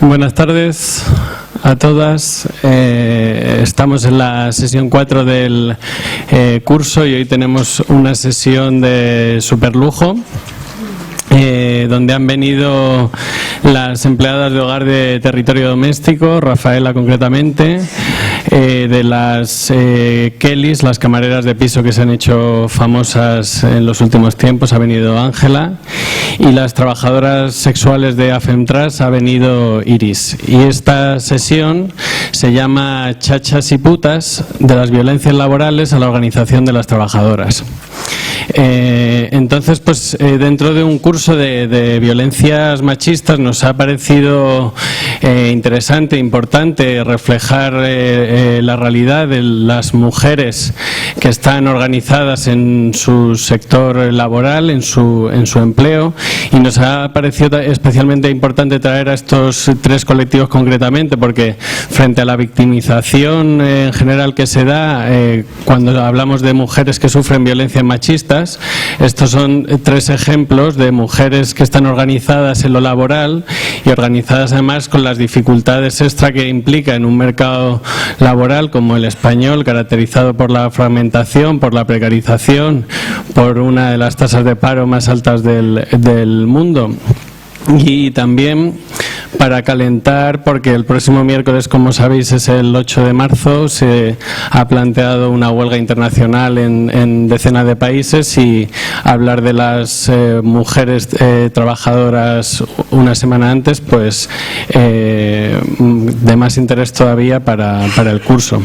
Buenas tardes a todas. Estamos en la sesión 4 del curso y hoy tenemos una sesión de superlujo. Donde han venido las empleadas de hogar de territorio doméstico, Rafaela concretamente, de las Kellys, las camareras de piso que se han hecho famosas en los últimos tiempos, ha venido Ángela, y las trabajadoras sexuales de AFEMTRAS ha venido Iris. Y esta sesión se llama Chachas y putas, de las violencias laborales a la organización de las trabajadoras. Entonces, pues dentro de un curso de violencias machistas nos ha parecido interesante, importante reflejar la realidad de las mujeres que están organizadas en su sector laboral, en su empleo, y nos ha parecido especialmente importante traer a estos tres colectivos concretamente, porque frente a la victimización en general que se da cuando hablamos de mujeres que sufren violencias machistas, estos son tres ejemplos de mujeres que están organizadas en lo laboral y organizadas además con las dificultades extra que implica en un mercado laboral como el español, caracterizado por la fragmentación, por la precarización, por una de las tasas de paro más altas del mundo. Y también para calentar, porque el próximo miércoles, como sabéis, es el 8 de marzo, se ha planteado una huelga internacional en decenas de países, y hablar de las mujeres trabajadoras una semana antes, pues de más interés todavía para el curso.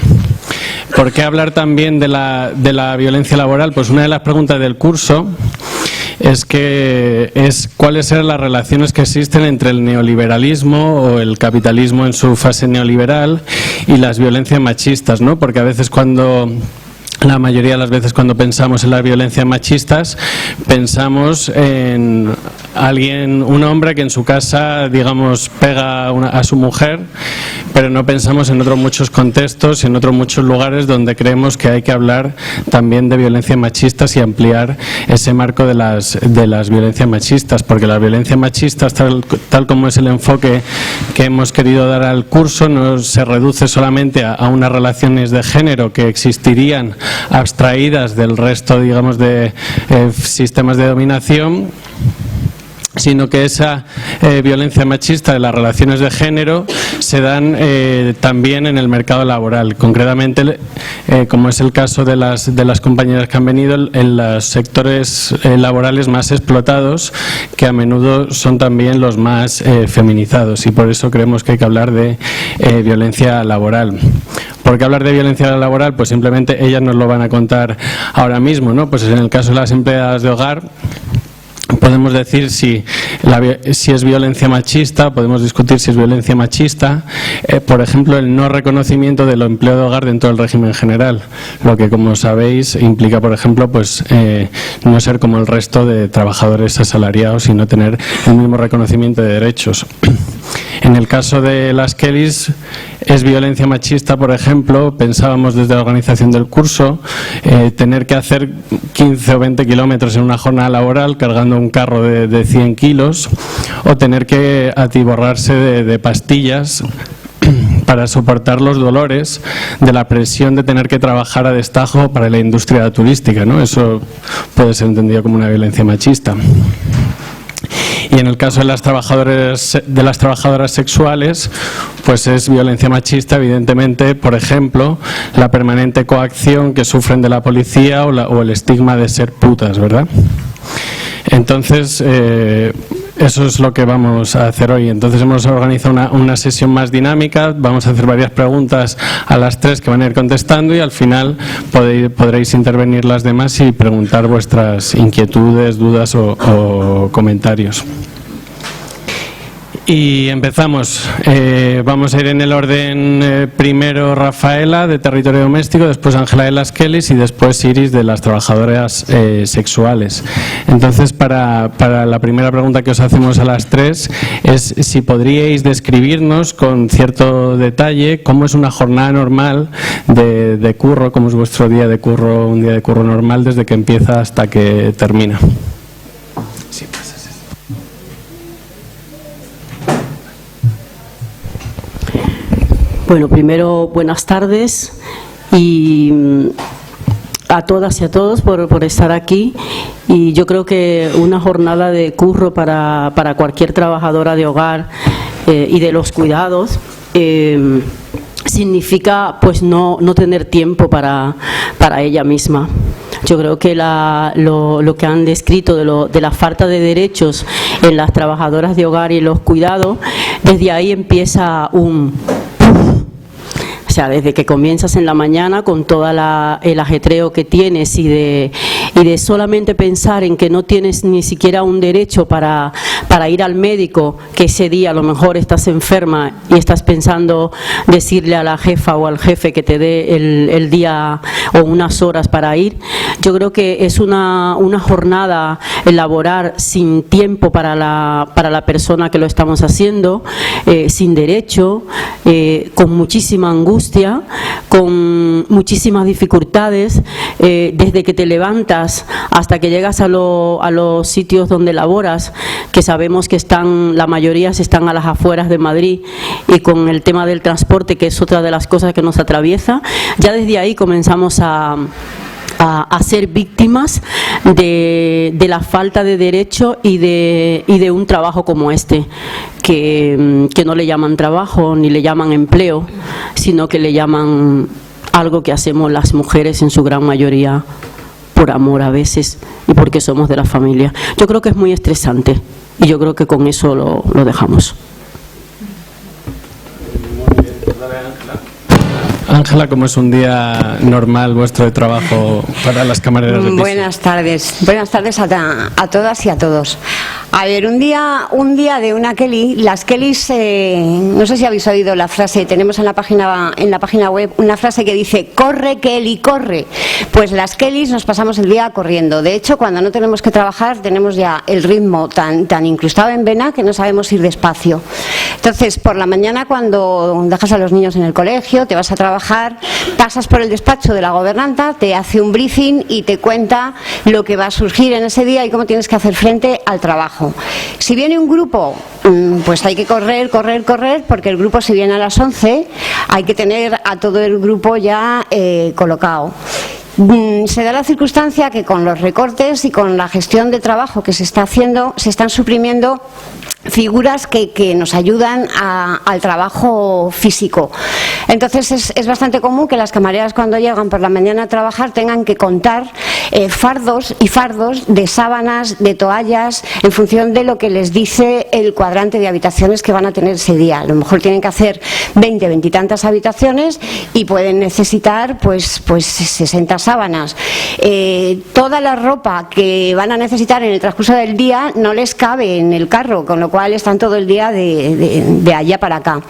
¿Por qué hablar también de la violencia laboral? Pues una de las preguntas del curso es cuáles eran las relaciones que existen entre el neoliberalismo o el capitalismo en su fase neoliberal y las violencias machistas, ¿no? Porque a veces la mayoría de las veces cuando pensamos en las violencias machistas, pensamos en un hombre que en su casa, digamos, pega a su mujer, pero no pensamos en otros muchos contextos, en otros muchos lugares donde creemos que hay que hablar también de violencias machistas y ampliar ese marco de las violencias machistas, porque las violencias machistas, tal como es el enfoque que hemos querido dar al curso, no se reduce solamente a unas relaciones de género que existirían abstraídas del resto, digamos, de sistemas de dominación, sino que esa violencia machista de las relaciones de género se dan también en el mercado laboral, concretamente como es el caso de las compañeras que han venido, en los sectores laborales más explotados, que a menudo son también los más feminizados, y por eso creemos que hay que hablar de violencia laboral. ¿Por qué hablar de violencia laboral? Pues simplemente ellas nos lo van a contar ahora mismo, ¿no? Pues en el caso de las empleadas de hogar, podemos decir si es violencia machista, podemos discutir si es violencia machista, por ejemplo, el no reconocimiento del empleo de hogar dentro del régimen general, lo que, como sabéis, implica, por ejemplo, pues no ser como el resto de trabajadores asalariados y no tener el mismo reconocimiento de derechos. En el caso de las Kellys, es violencia machista, por ejemplo, pensábamos desde la organización del curso, tener que hacer 15 o 20 kilómetros en una jornada laboral cargando un carro de 100 kilos, o tener que atiborrarse de pastillas para soportar los dolores de la presión de tener que trabajar a destajo para la industria turística, ¿no? Eso puede ser entendido como una violencia machista. Y en el caso de las trabajadoras sexuales, pues es violencia machista, evidentemente, por ejemplo, la permanente coacción que sufren de la policía o el estigma de ser putas, ¿verdad? Entonces, eso es lo que vamos a hacer hoy. Entonces hemos organizado una sesión más dinámica, vamos a hacer varias preguntas a las tres que van a ir contestando, y al final podréis intervenir las demás y preguntar vuestras inquietudes, dudas o comentarios. Y empezamos. Vamos a ir en el orden primero Rafaela, de territorio doméstico, después Ángela de las Kellys y después Iris, de las trabajadoras sexuales. Entonces, para la primera pregunta que os hacemos a las tres es si podríais describirnos con cierto detalle cómo es una jornada normal de curro, cómo es vuestro día de curro, un día de curro normal desde que empieza hasta que termina. Sí, pasa. Bueno, primero, buenas tardes y a todas y a todos por estar aquí. Y yo creo que una jornada de curro para cualquier trabajadora de hogar y de los cuidados significa pues no tener tiempo para ella misma. Yo creo que lo que han descrito de la falta de derechos en las trabajadoras de hogar y los cuidados, desde ahí empieza o sea, desde que comienzas en la mañana con todo el ajetreo que tienes y de solamente pensar en que no tienes ni siquiera un derecho para ir al médico, que ese día a lo mejor estás enferma y estás pensando decirle a la jefa o al jefe que te dé el día o unas horas para ir. Yo creo que es una jornada laboral sin tiempo para la persona que lo estamos haciendo, sin derecho, con muchísima angustia, con muchísimas dificultades, desde que te levantas hasta que llegas a los sitios donde laboras, que sabemos que la mayoría están a las afueras de Madrid, y con el tema del transporte, que es otra de las cosas que nos atraviesa, ya desde ahí comenzamos a ser víctimas de la falta de derecho y de un trabajo como este, que no le llaman trabajo ni le llaman empleo, sino que le llaman algo que hacemos las mujeres en su gran mayoría por amor a veces y porque somos de la familia. Yo creo que es muy estresante y yo creo que con eso lo dejamos. Ángela, ¿cómo es un día normal vuestro de trabajo para las camareras de piso? Buenas tardes a todas y a todos. A ver, un día de una Kelly. Las Kellys, no sé si habéis oído la frase, tenemos en la página web una frase que dice: corre Kelly, corre. Pues las Kellys nos pasamos el día corriendo. De hecho, cuando no tenemos que trabajar, tenemos ya el ritmo tan incrustado en vena que no sabemos ir despacio. Entonces, por la mañana, cuando dejas a los niños en el colegio, te vas a trabajar, pasas por el despacho de la gobernanta, te hace un briefing y te cuenta lo que va a surgir en ese día y cómo tienes que hacer frente al trabajo. Si viene un grupo, pues hay que correr, porque el grupo, si viene a las 11, hay que tener a todo el grupo ya colocado. Se da la circunstancia que con los recortes y con la gestión de trabajo que se está haciendo, se están suprimiendo figuras que nos ayudan al trabajo físico. Entonces es bastante común que las camareras, cuando llegan por la mañana a trabajar, tengan que contar fardos y fardos de sábanas, de toallas, en función de lo que les dice el cuadrante de habitaciones que van a tener ese día. A lo mejor tienen que hacer 20 y tantas habitaciones y pueden necesitar pues 60 sábanas. Toda la ropa que van a necesitar en el transcurso del día no les cabe en el carro, con lo cual están todo el día de allá para acá.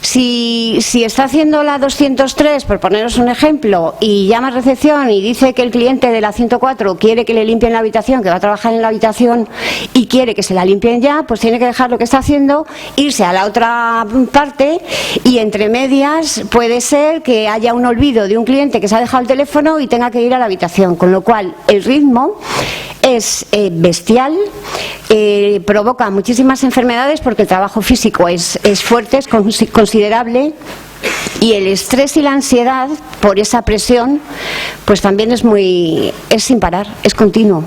Si está haciendo la 203, por poneros un ejemplo, y llama a recepción y dice que el cliente de la 104 quiere que le limpien la habitación, que va a trabajar en la habitación y quiere que se la limpien ya, pues tiene que dejar lo que está haciendo, irse a la otra parte, y entre medias puede ser que haya un olvido de un cliente que se ha dejado el teléfono y tenga que ir a la habitación, con lo cual el ritmo es bestial, provoca muchísimas enfermedades porque el trabajo físico es fuerte, es considerable, y el estrés y la ansiedad por esa presión pues también es sin parar, es continuo.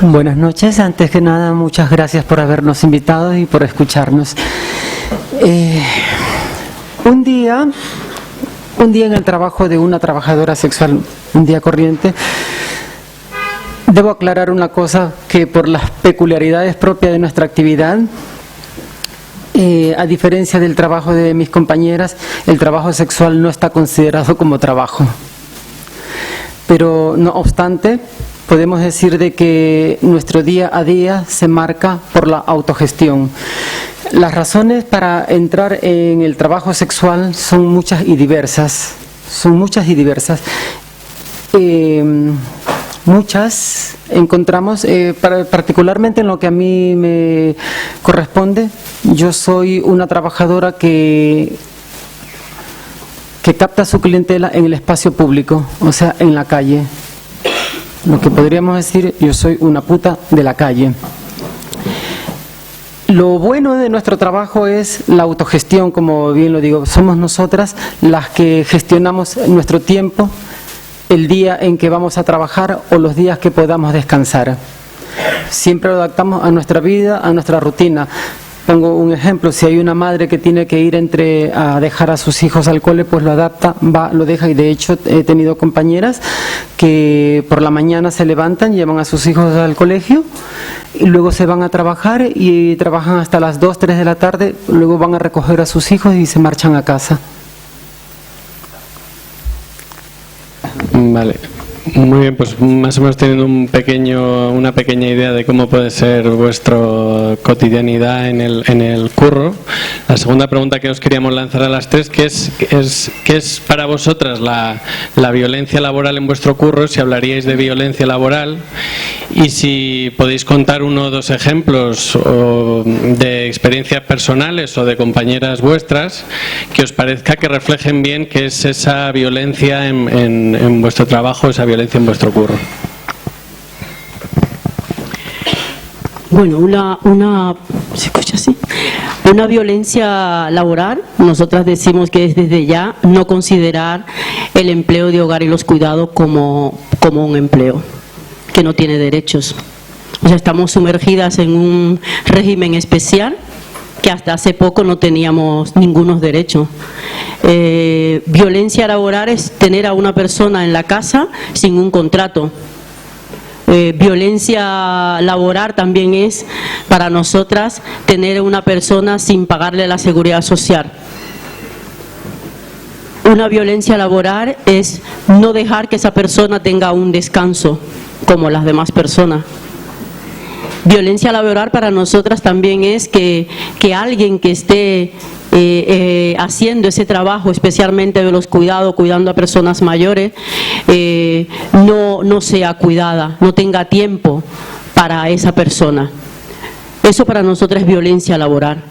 Buenas noches. Antes que nada, muchas gracias por habernos invitado y por escucharnos. Un día en el trabajo de una trabajadora sexual, un día corriente. Debo aclarar una cosa, que por las peculiaridades propias de nuestra actividad, a diferencia del trabajo de mis compañeras, el trabajo sexual no está considerado como trabajo. Pero no obstante, podemos decir de que nuestro día a día se marca por la autogestión. Las razones para entrar en el trabajo sexual son muchas y diversas. Muchas encontramos, particularmente en lo que a mí me corresponde. Yo soy una trabajadora que capta su clientela en el espacio público, o sea, en la calle. Lo que podríamos decir, yo soy una puta de la calle. Lo bueno de nuestro trabajo es la autogestión, como bien lo digo. Somos nosotras las que gestionamos nuestro tiempo, el día en que vamos a trabajar o los días que podamos descansar. Siempre lo adaptamos a nuestra vida, a nuestra rutina. Pongo un ejemplo, si hay una madre que tiene que ir a dejar a sus hijos al cole, pues lo adapta, va, lo deja, y de hecho he tenido compañeras que por la mañana se levantan, llevan a sus hijos al colegio y luego se van a trabajar y trabajan hasta las 2, 3 de la tarde, luego van a recoger a sus hijos y se marchan a casa. Vale. Muy bien, pues más o menos teniendo una pequeña idea de cómo puede ser vuestra cotidianidad en el curro. La segunda pregunta que os queríamos lanzar a las tres, ¿qué es para vosotras la violencia laboral en vuestro curro? Si hablaríais de violencia laboral, y si podéis contar 1 o 2 ejemplos de experiencias personales o de compañeras vuestras que os parezca que reflejen bien qué es esa violencia en vuestro trabajo, esa violencia en vuestro curro. Bueno, ¿se escucha así? Una violencia laboral, nosotras decimos que es desde ya no considerar el empleo de hogar y los cuidados como un empleo que no tiene derechos. O sea, estamos sumergidas en un régimen especial que hasta hace poco no teníamos ningunos derechos. Violencia laboral es tener a una persona en la casa sin un contrato. Violencia laboral también es para nosotras tener a una persona sin pagarle la seguridad social. Una violencia laboral es no dejar que esa persona tenga un descanso como las demás personas. Violencia laboral para nosotras también es que alguien que esté haciendo ese trabajo, especialmente de los cuidados, cuidando a personas mayores, no sea cuidada, no tenga tiempo para esa persona. Eso para nosotros es violencia laboral.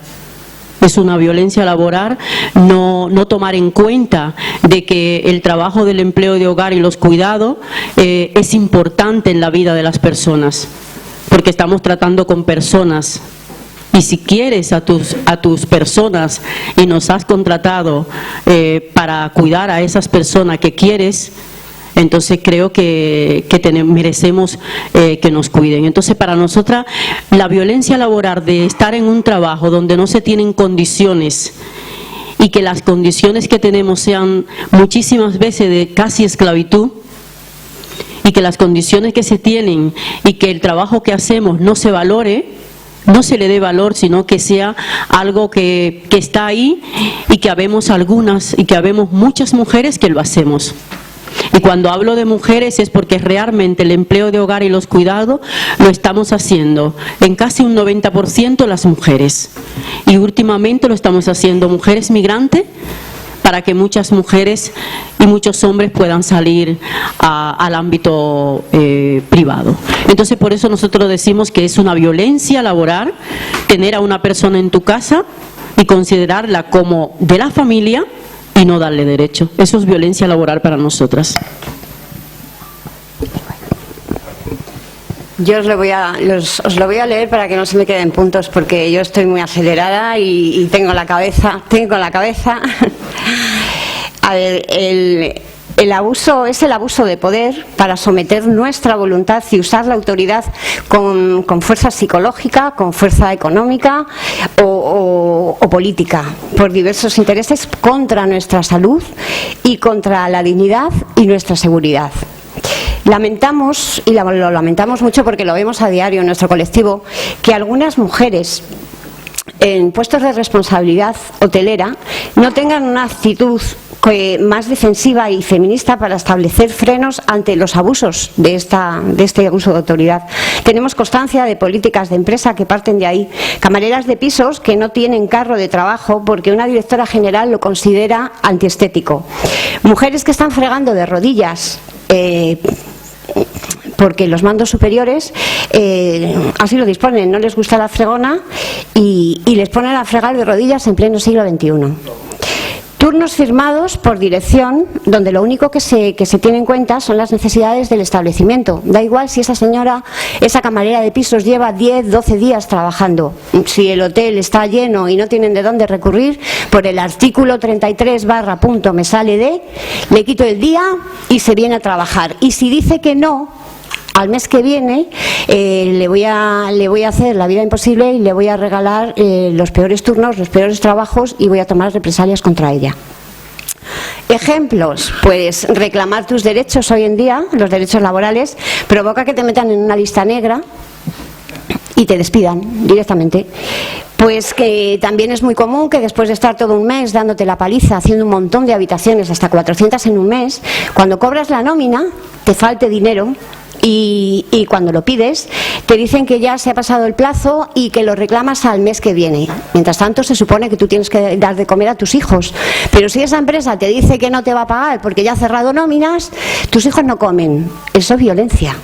Es una violencia laboral no tomar en cuenta de que el trabajo del empleo de hogar y los cuidados es importante en la vida de las personas, porque estamos tratando con personas. Y si quieres a tus personas y nos has contratado para cuidar a esas personas que quieres, entonces creo que merecemos que nos cuiden. Entonces, para nosotras, la violencia laboral de estar en un trabajo donde no se tienen condiciones y que las condiciones que tenemos sean muchísimas veces de casi esclavitud, y que las condiciones que se tienen y que el trabajo que hacemos no se valore, no se le dé valor, sino que sea algo que está ahí y que habemos algunas y que habemos muchas mujeres que lo hacemos. Y cuando hablo de mujeres es porque realmente el empleo de hogar y los cuidados lo estamos haciendo en casi un 90% las mujeres. Y últimamente lo estamos haciendo mujeres migrantes, para que muchas mujeres y muchos hombres puedan salir al ámbito privado. Entonces, por eso nosotros decimos que es una violencia laboral tener a una persona en tu casa y considerarla como de la familia y no darle derecho. Eso es violencia laboral para nosotras. Yo os lo voy a leer para que no se me queden puntos, porque yo estoy muy acelerada y tengo la cabeza. A ver, el abuso es el abuso de poder para someter nuestra voluntad y usar la autoridad con fuerza psicológica, con fuerza económica o política, por diversos intereses contra nuestra salud y contra la dignidad y nuestra seguridad. Lamentamos, y lo lamentamos mucho porque lo vemos a diario en nuestro colectivo, que algunas mujeres en puestos de responsabilidad hotelera no tengan una actitud más defensiva y feminista para establecer frenos ante los abusos de este abuso de autoridad. Tenemos constancia de políticas de empresa que parten de ahí. Camareras de pisos que no tienen carro de trabajo porque una directora general lo considera antiestético. Mujeres que están fregando de rodillas porque los mandos superiores así lo disponen, no les gusta la fregona y les ponen a fregar de rodillas en pleno siglo XXI. Turnos firmados por dirección, donde lo único que se tiene en cuenta son las necesidades del establecimiento. Da igual si esa señora, esa camarera de pisos lleva 10, 12 días trabajando. Si el hotel está lleno y no tienen de dónde recurrir, por el artículo 33 / punto me sale de, le quito el día y se viene a trabajar. Y si dice que no, al mes que viene le voy a hacer la vida imposible y le voy a regalar los peores turnos, los peores trabajos y voy a tomar represalias contra ella. Ejemplos, pues reclamar tus derechos hoy en día, los derechos laborales, provoca que te metan en una lista negra y te despidan directamente. Pues que también es muy común que después de estar todo un mes dándote la paliza, haciendo un montón de habitaciones, hasta 400 en un mes, cuando cobras la nómina te falte dinero. Y cuando lo pides te dicen que ya se ha pasado el plazo y que lo reclamas al mes que viene. Mientras tanto se supone que tú tienes que dar de comer a tus hijos, pero si esa empresa te dice que no te va a pagar porque ya ha cerrado nóminas, tus hijos no comen. Eso es violencia.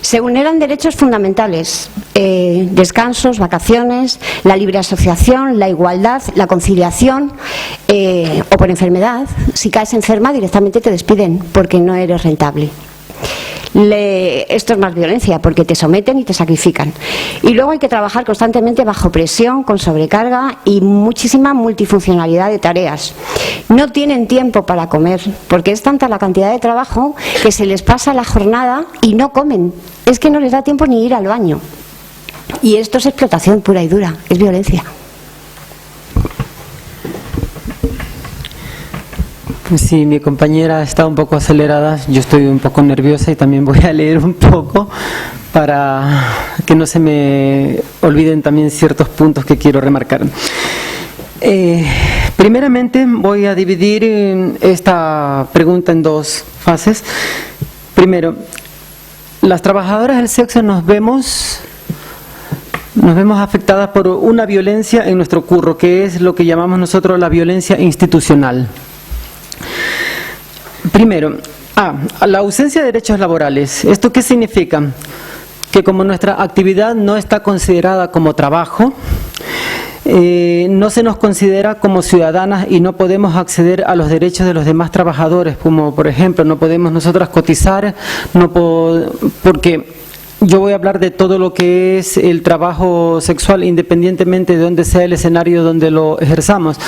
Se vulneran derechos fundamentales, descansos, vacaciones, la libre asociación, la igualdad, la conciliación o por enfermedad. Si caes enferma directamente te despiden porque no eres rentable. Esto es más violencia porque te someten y te sacrifican. Y luego hay que trabajar constantemente bajo presión, con sobrecarga y muchísima multifuncionalidad de tareas. No tienen tiempo para comer porque es tanta la cantidad de trabajo que se les pasa la jornada y no comen. Es que no les da tiempo ni ir al baño. Y esto es explotación pura y dura, es violencia. Sí, mi compañera está un poco acelerada, yo estoy un poco nerviosa y también voy a leer un poco para que no se me olviden también ciertos puntos que quiero remarcar. Primeramente voy a dividir esta pregunta en dos fases. Primero, las trabajadoras del sexo nos vemos afectadas por una violencia en nuestro curro, que es lo que llamamos nosotros la violencia institucional. Primero, la ausencia de derechos laborales. ¿Esto qué significa? Que como nuestra actividad no está considerada como trabajo, no se nos considera como ciudadanas y no podemos acceder a los derechos de los demás trabajadores, como por ejemplo no podemos nosotras cotizar, porque yo voy a hablar de todo lo que es el trabajo sexual independientemente de donde sea el escenario donde lo ejerzamos.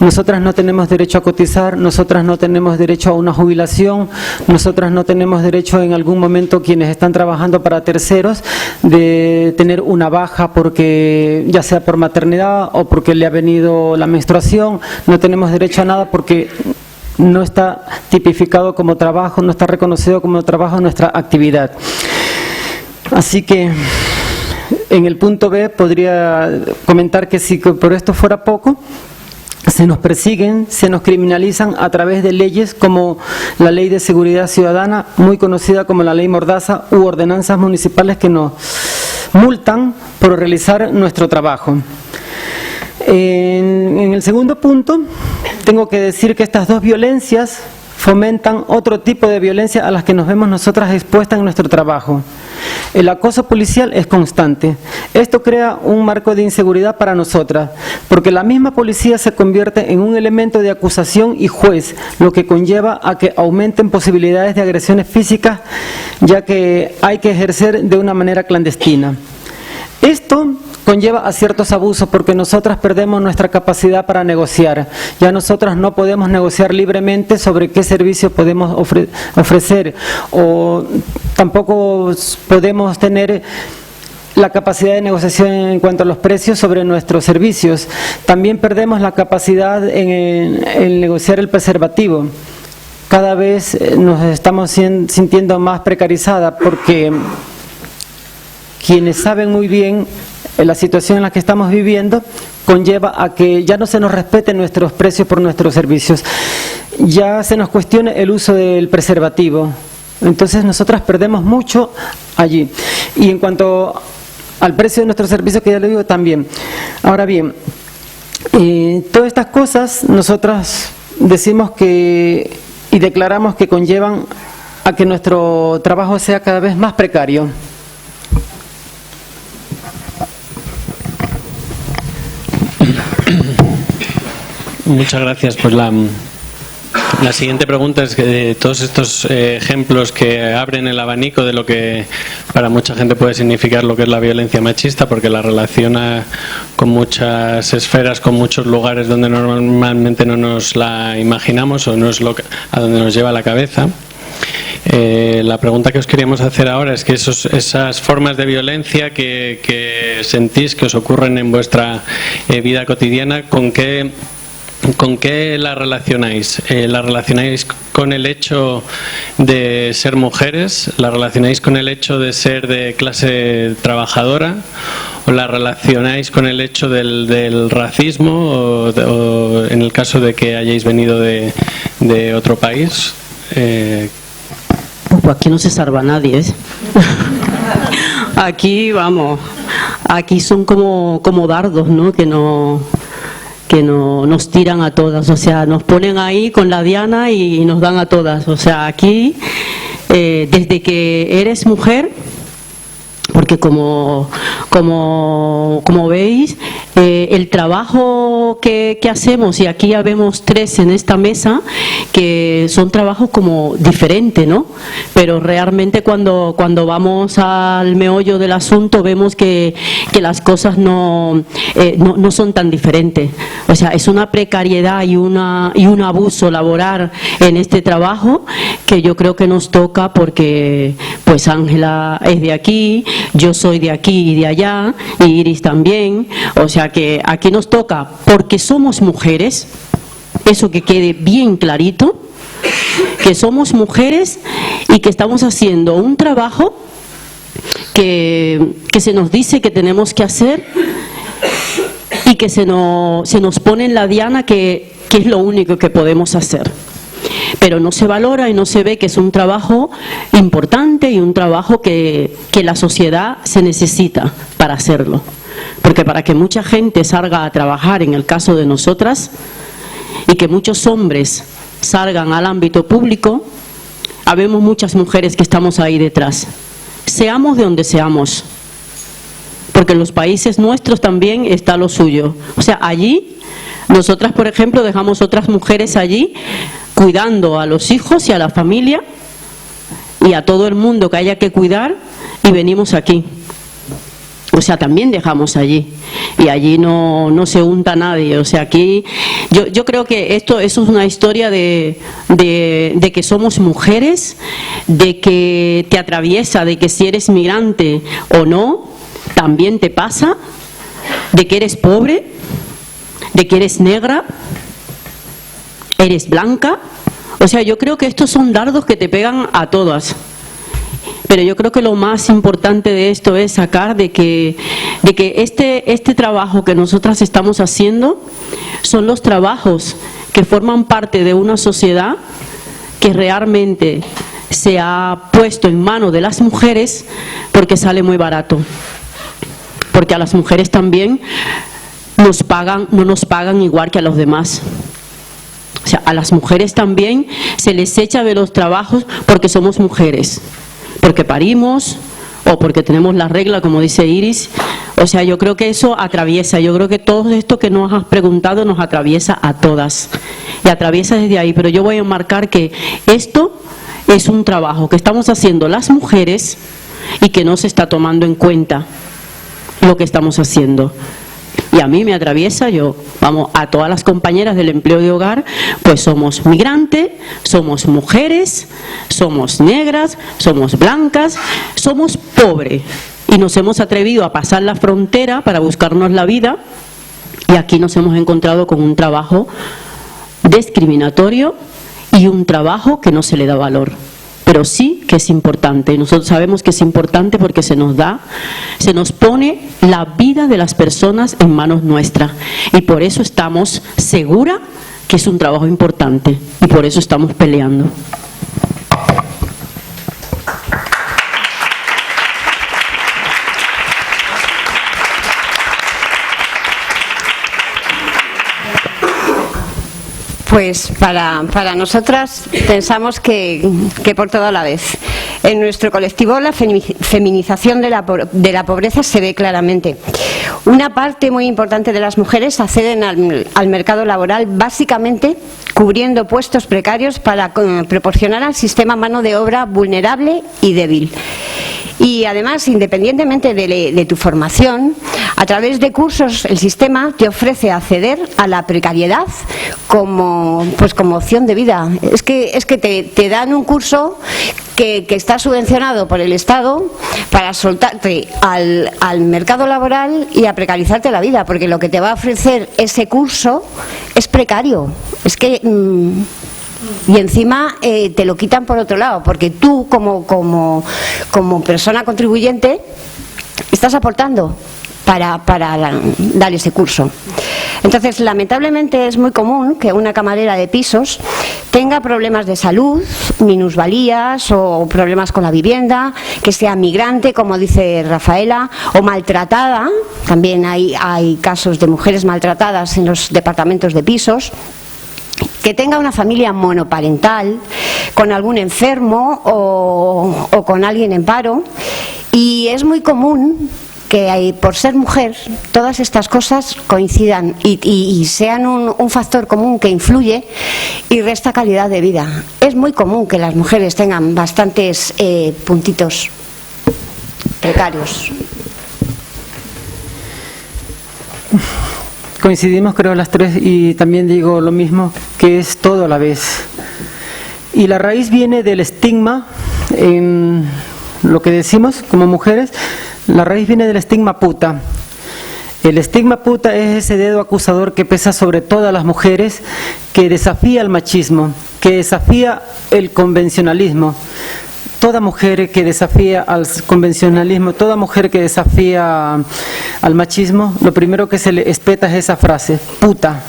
Nosotras no tenemos derecho a cotizar, nosotras no tenemos derecho a una jubilación, nosotras no tenemos derecho en algún momento, quienes están trabajando para terceros, de tener una baja porque ya sea por maternidad o porque le ha venido la menstruación. No tenemos derecho a nada porque no está tipificado como trabajo, no está reconocido como trabajo nuestra actividad. Así que en el punto B podría comentar que si por esto fuera poco, se nos persiguen, se nos criminalizan a través de leyes como la Ley de Seguridad Ciudadana, muy conocida como la Ley Mordaza, u ordenanzas municipales que nos multan por realizar nuestro trabajo. En el segundo punto, tengo que decir que estas dos violencias fomentan otro tipo de violencia a las que nos vemos nosotras expuestas en nuestro trabajo. El acoso policial es constante. Esto crea un marco de inseguridad para nosotras, porque la misma policía se convierte en un elemento de acusación y juez, lo que conlleva a que aumenten posibilidades de agresiones físicas, ya que hay que ejercer de una manera clandestina. Esto conlleva a ciertos abusos porque nosotras perdemos nuestra capacidad para negociar. Ya nosotras no podemos negociar libremente sobre qué servicios podemos ofrecer, o tampoco podemos tener la capacidad de negociación en cuanto a los precios sobre nuestros servicios. También perdemos la capacidad en negociar el preservativo. Cada vez nos estamos sintiendo más precarizadas porque quienes saben muy bien la situación en la que estamos viviendo conlleva a que ya no se nos respeten nuestros precios por nuestros servicios, ya se nos cuestione el uso del preservativo. Entonces nosotras perdemos mucho allí. Y en cuanto al precio de nuestros servicios, que ya le digo también. Ahora bien, todas estas cosas nosotras decimos que y declaramos que conllevan a que nuestro trabajo sea cada vez más precario. Muchas gracias. Pues la siguiente pregunta es que de todos estos ejemplos que abren el abanico de lo que para mucha gente puede significar lo que es la violencia machista, porque la relaciona con muchas esferas, con muchos lugares donde normalmente no nos la imaginamos o no es a donde nos lleva la cabeza. La pregunta que os queríamos hacer ahora es que esas formas de violencia que sentís que os ocurren en vuestra vida cotidiana, ¿con qué la relacionáis? ¿La relacionáis con el hecho de ser mujeres? ¿La relacionáis con el hecho de ser de clase trabajadora? ¿O la relacionáis con el hecho del racismo? ¿O en el caso de que hayáis venido de otro país? Pues aquí no se salva nadie, ¿eh? Aquí, vamos, aquí son como dardos, ¿no? Que nos tiran a todas, o sea, nos ponen ahí con la diana y nos dan a todas. O sea, aquí, desde que eres mujer, porque como veis, el trabajo que hacemos, y aquí ya vemos 3 en esta mesa, que son trabajos como diferentes, ¿no? Pero realmente cuando vamos al meollo del asunto vemos que las cosas no son tan diferentes. O sea, es una precariedad y un abuso laboral en este trabajo que yo creo que nos toca porque pues Ángela es de aquí, yo soy de aquí y de allá, y Iris también. O sea que aquí nos toca porque somos mujeres, eso que quede bien clarito, que somos mujeres y que estamos haciendo un trabajo que se nos dice que tenemos que hacer y que se nos pone en la diana que es lo único que podemos hacer. Pero no se valora y no se ve que es un trabajo importante y un trabajo que la sociedad se necesita para hacerlo. Porque para que mucha gente salga a trabajar, en el caso de nosotras, y que muchos hombres salgan al ámbito público, habemos muchas mujeres que estamos ahí detrás. Seamos de donde seamos, porque en los países nuestros también está lo suyo. O sea, allí, nosotras, por ejemplo, dejamos otras mujeres allí cuidando a los hijos y a la familia y a todo el mundo que haya que cuidar, y venimos aquí. O sea, también dejamos allí, y allí no se unta nadie. O sea, aquí yo creo que eso es una historia de que somos mujeres, de que te atraviesa, de que si eres migrante o no, también te pasa, de que eres pobre, de que eres negra, eres blanca. O sea, yo creo que estos son dardos que te pegan a todas. Pero yo creo que lo más importante de esto es sacar de que este trabajo que nosotras estamos haciendo son los trabajos que forman parte de una sociedad que realmente se ha puesto en manos de las mujeres porque sale muy barato. Porque a las mujeres también no nos pagan igual que a los demás. O sea, a las mujeres también se les echa de los trabajos porque somos mujeres, porque parimos o porque tenemos la regla, como dice Iris. O sea, yo creo que eso atraviesa, yo creo que todo esto que nos has preguntado nos atraviesa a todas y atraviesa desde ahí. Pero yo voy a marcar que esto es un trabajo que estamos haciendo las mujeres y que no se está tomando en cuenta lo que estamos haciendo. Y a mí me atraviesa, a todas las compañeras del empleo de hogar, pues somos migrantes, somos mujeres, somos negras, somos blancas, somos pobres. Y nos hemos atrevido a pasar la frontera para buscarnos la vida, y aquí nos hemos encontrado con un trabajo discriminatorio y un trabajo que no se le da valor. Pero sí que es importante, y nosotros sabemos que es importante porque se nos pone la vida de las personas en manos nuestras, y por eso estamos seguras que es un trabajo importante y por eso estamos peleando. Pues para nosotras pensamos que por toda la vez. En nuestro colectivo la feminización de la pobreza se ve claramente. Una parte muy importante de las mujeres acceden al mercado laboral básicamente cubriendo puestos precarios para proporcionar al sistema mano de obra vulnerable y débil. Y además, independientemente de tu formación, a través de cursos el sistema te ofrece acceder a la precariedad como opción de vida. Es que te dan un curso que está subvencionado por el Estado para soltarte al mercado laboral y a precarizarte la vida, porque lo que te va a ofrecer ese curso es precario. Es que y encima te lo quitan por otro lado, porque tú como persona contribuyente estás aportando para dar ese curso. Entonces, lamentablemente es muy común que una camarera de pisos tenga problemas de salud, minusvalías o problemas con la vivienda, que sea migrante, como dice Rafaela, o maltratada. También hay casos de mujeres maltratadas en los departamentos de pisos. Que tenga una familia monoparental, con algún enfermo o con alguien en paro. Y es muy común que por ser mujer todas estas cosas coincidan y sean un factor común que influye y resta calidad de vida. Es muy común que las mujeres tengan bastantes puntitos precarios. Coincidimos, creo, las tres, y también digo lo mismo, que es todo a la vez. Y la raíz viene del estigma, en lo que decimos como mujeres, la raíz viene del estigma puta. El estigma puta es ese dedo acusador que pesa sobre todas las mujeres, que desafía el machismo, que desafía el convencionalismo. Toda mujer que desafía al convencionalismo, toda mujer que desafía al machismo, lo primero que se le espeta es esa frase, puta.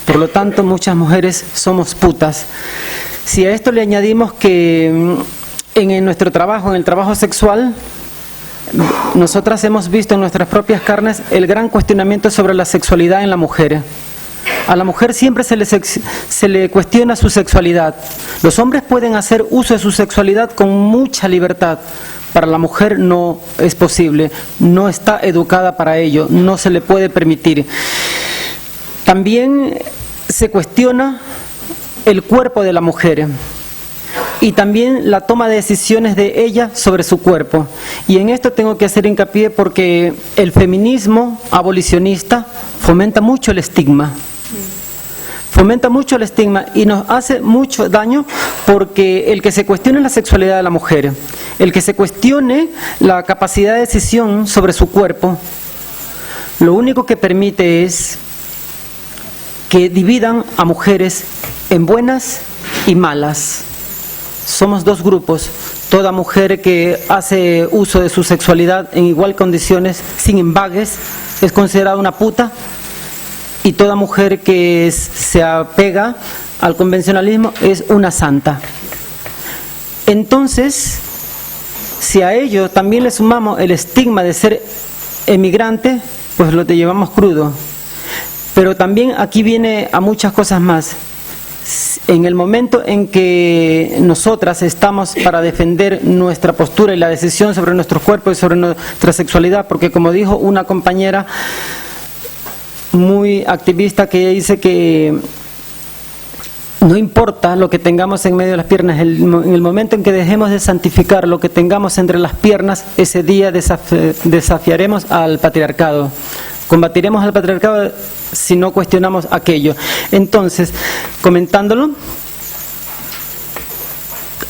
Por lo tanto, muchas mujeres somos putas. Si a esto le añadimos que en nuestro trabajo, en el trabajo sexual, nosotras hemos visto en nuestras propias carnes el gran cuestionamiento sobre la sexualidad en la mujer. A la mujer siempre se le cuestiona su sexualidad. Los hombres pueden hacer uso de su sexualidad con mucha libertad. Para la mujer no es posible, no está educada para ello, no se le puede permitir. También se cuestiona el cuerpo de la mujer y también la toma de decisiones de ella sobre su cuerpo. Y en esto tengo que hacer hincapié porque el feminismo abolicionista fomenta mucho el estigma. Fomenta mucho el estigma y nos hace mucho daño, porque el que se cuestione la sexualidad de la mujer, el que se cuestione la capacidad de decisión sobre su cuerpo, lo único que permite es que dividan a mujeres en buenas y malas. Somos dos grupos. Toda mujer que hace uso de su sexualidad en igual condiciones, sin embagues, es considerada una puta. Y toda mujer que se apega al convencionalismo es una santa. Entonces, si a ello también le sumamos el estigma de ser emigrante, pues lo te llevamos crudo. Pero también aquí viene a muchas cosas más. En el momento en que nosotras estamos para defender nuestra postura y la decisión sobre nuestro cuerpo y sobre nuestra sexualidad, porque como dijo una compañera muy activista, que dice que no importa lo que tengamos en medio de las piernas, en el momento en que dejemos de santificar lo que tengamos entre las piernas, ese día desafiaremos al patriarcado. Combatiremos al patriarcado si no cuestionamos aquello. Entonces, comentándolo,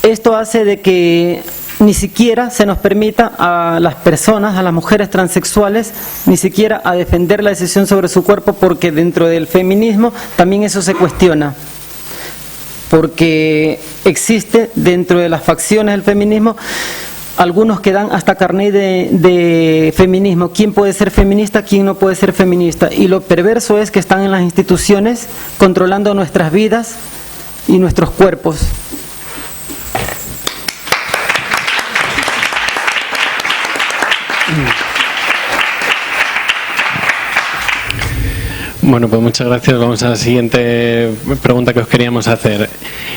esto hace de que ni siquiera se nos permita a las personas, a las mujeres transexuales, ni siquiera a defender la decisión sobre su cuerpo, porque dentro del feminismo también eso se cuestiona. Porque existe dentro de las facciones del feminismo algunos que dan hasta carnet de feminismo. ¿Quién puede ser feminista? ¿Quién no puede ser feminista? Y lo perverso es que están en las instituciones controlando nuestras vidas y nuestros cuerpos. Bueno, pues muchas gracias. Vamos a la siguiente pregunta que os queríamos hacer.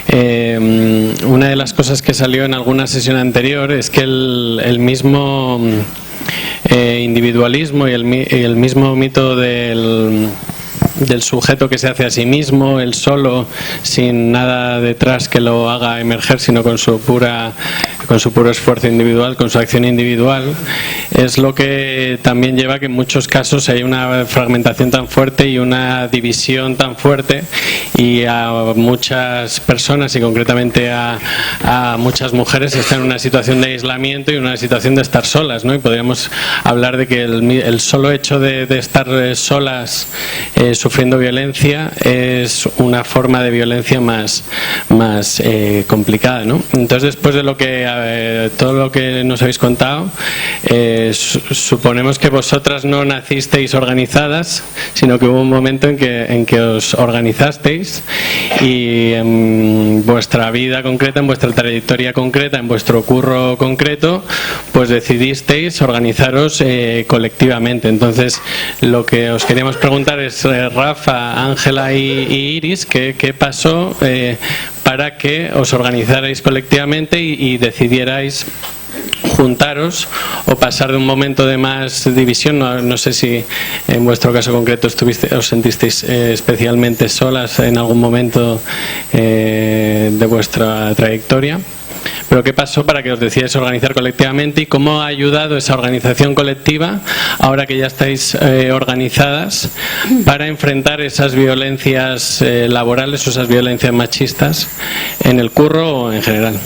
Una de las cosas que salió en alguna sesión anterior es que el mismo individualismo y el mismo mito del sujeto que se hace a sí mismo, él solo, sin nada detrás que lo haga emerger, sino con su puro esfuerzo individual, con su acción individual, es lo que también lleva a que en muchos casos hay una fragmentación tan fuerte y una división tan fuerte, y a muchas personas y concretamente a muchas mujeres están en una situación de aislamiento y una situación de estar solas, ¿no? Y podríamos hablar de que el solo hecho de estar solas sufriendo violencia es una forma de violencia más complicada, ¿no? Entonces, después de todo lo que nos habéis contado, suponemos que vosotras no nacisteis organizadas, sino que hubo un momento en que os organizasteis y en vuestra vida concreta, en vuestra trayectoria concreta, en vuestro curro concreto, pues decidisteis organizaros colectivamente. Entonces, lo que os queríamos preguntar es, Rafa, Ángela y Iris, ¿qué pasó para que os organizarais colectivamente y decidierais juntaros o pasar de un momento de más división? No sé si en vuestro caso concreto os sentisteis especialmente solas en algún momento de vuestra trayectoria. Pero ¿qué pasó para que os decidáis organizar colectivamente y cómo ha ayudado esa organización colectiva, ahora que ya estáis organizadas, para enfrentar esas violencias laborales o esas violencias machistas en el curro o en general?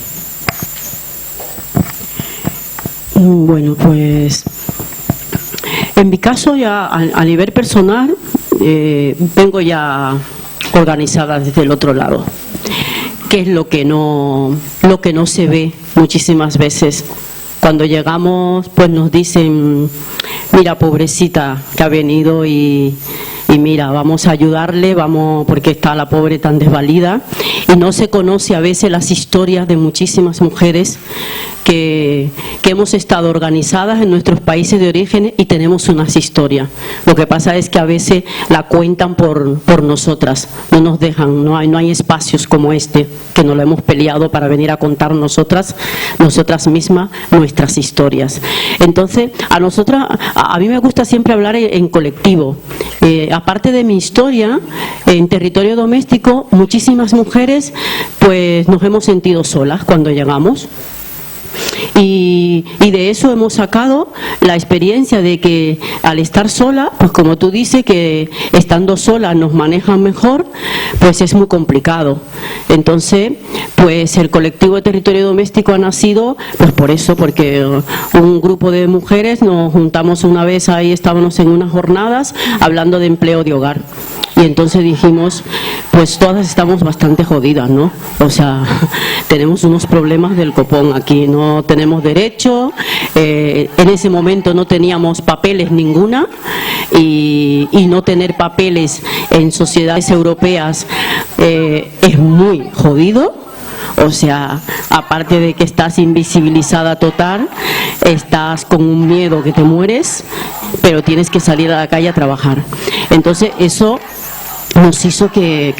Bueno, pues en mi caso ya a nivel personal vengo ya organizada desde el otro lado, que es lo que no se ve muchísimas veces. Cuando llegamos, pues nos dicen, mira, pobrecita que ha venido y mira, vamos a ayudarle, porque está la pobre tan desvalida, y no se conoce a veces las historias de muchísimas mujeres que hemos estado organizadas en nuestros países de origen y tenemos unas historias. Lo que pasa es que a veces la cuentan por nosotras, no nos dejan, no hay espacios como este, que nos lo hemos peleado para venir a contar nosotras mismas nuestras historias. Entonces, a mí me gusta siempre hablar en colectivo. Aparte de mi historia, en territorio doméstico, muchísimas mujeres pues nos hemos sentido solas cuando llegamos. Y de eso hemos sacado la experiencia de que al estar sola, pues como tú dices, que estando sola nos manejan mejor, pues es muy complicado. Entonces, pues el colectivo de territorio doméstico ha nacido pues por eso, porque un grupo de mujeres nos juntamos una vez, ahí estábamos en unas jornadas hablando de empleo de hogar. Y entonces dijimos, pues todas estamos bastante jodidas, ¿no? O sea, tenemos unos problemas del copón aquí, no tenemos derecho, en ese momento no teníamos papeles ninguna, y no tener papeles en sociedades europeas es muy jodido. O sea, aparte de que estás invisibilizada total, estás con un miedo que te mueres, pero tienes que salir a la calle a trabajar. Entonces eso nos hizo que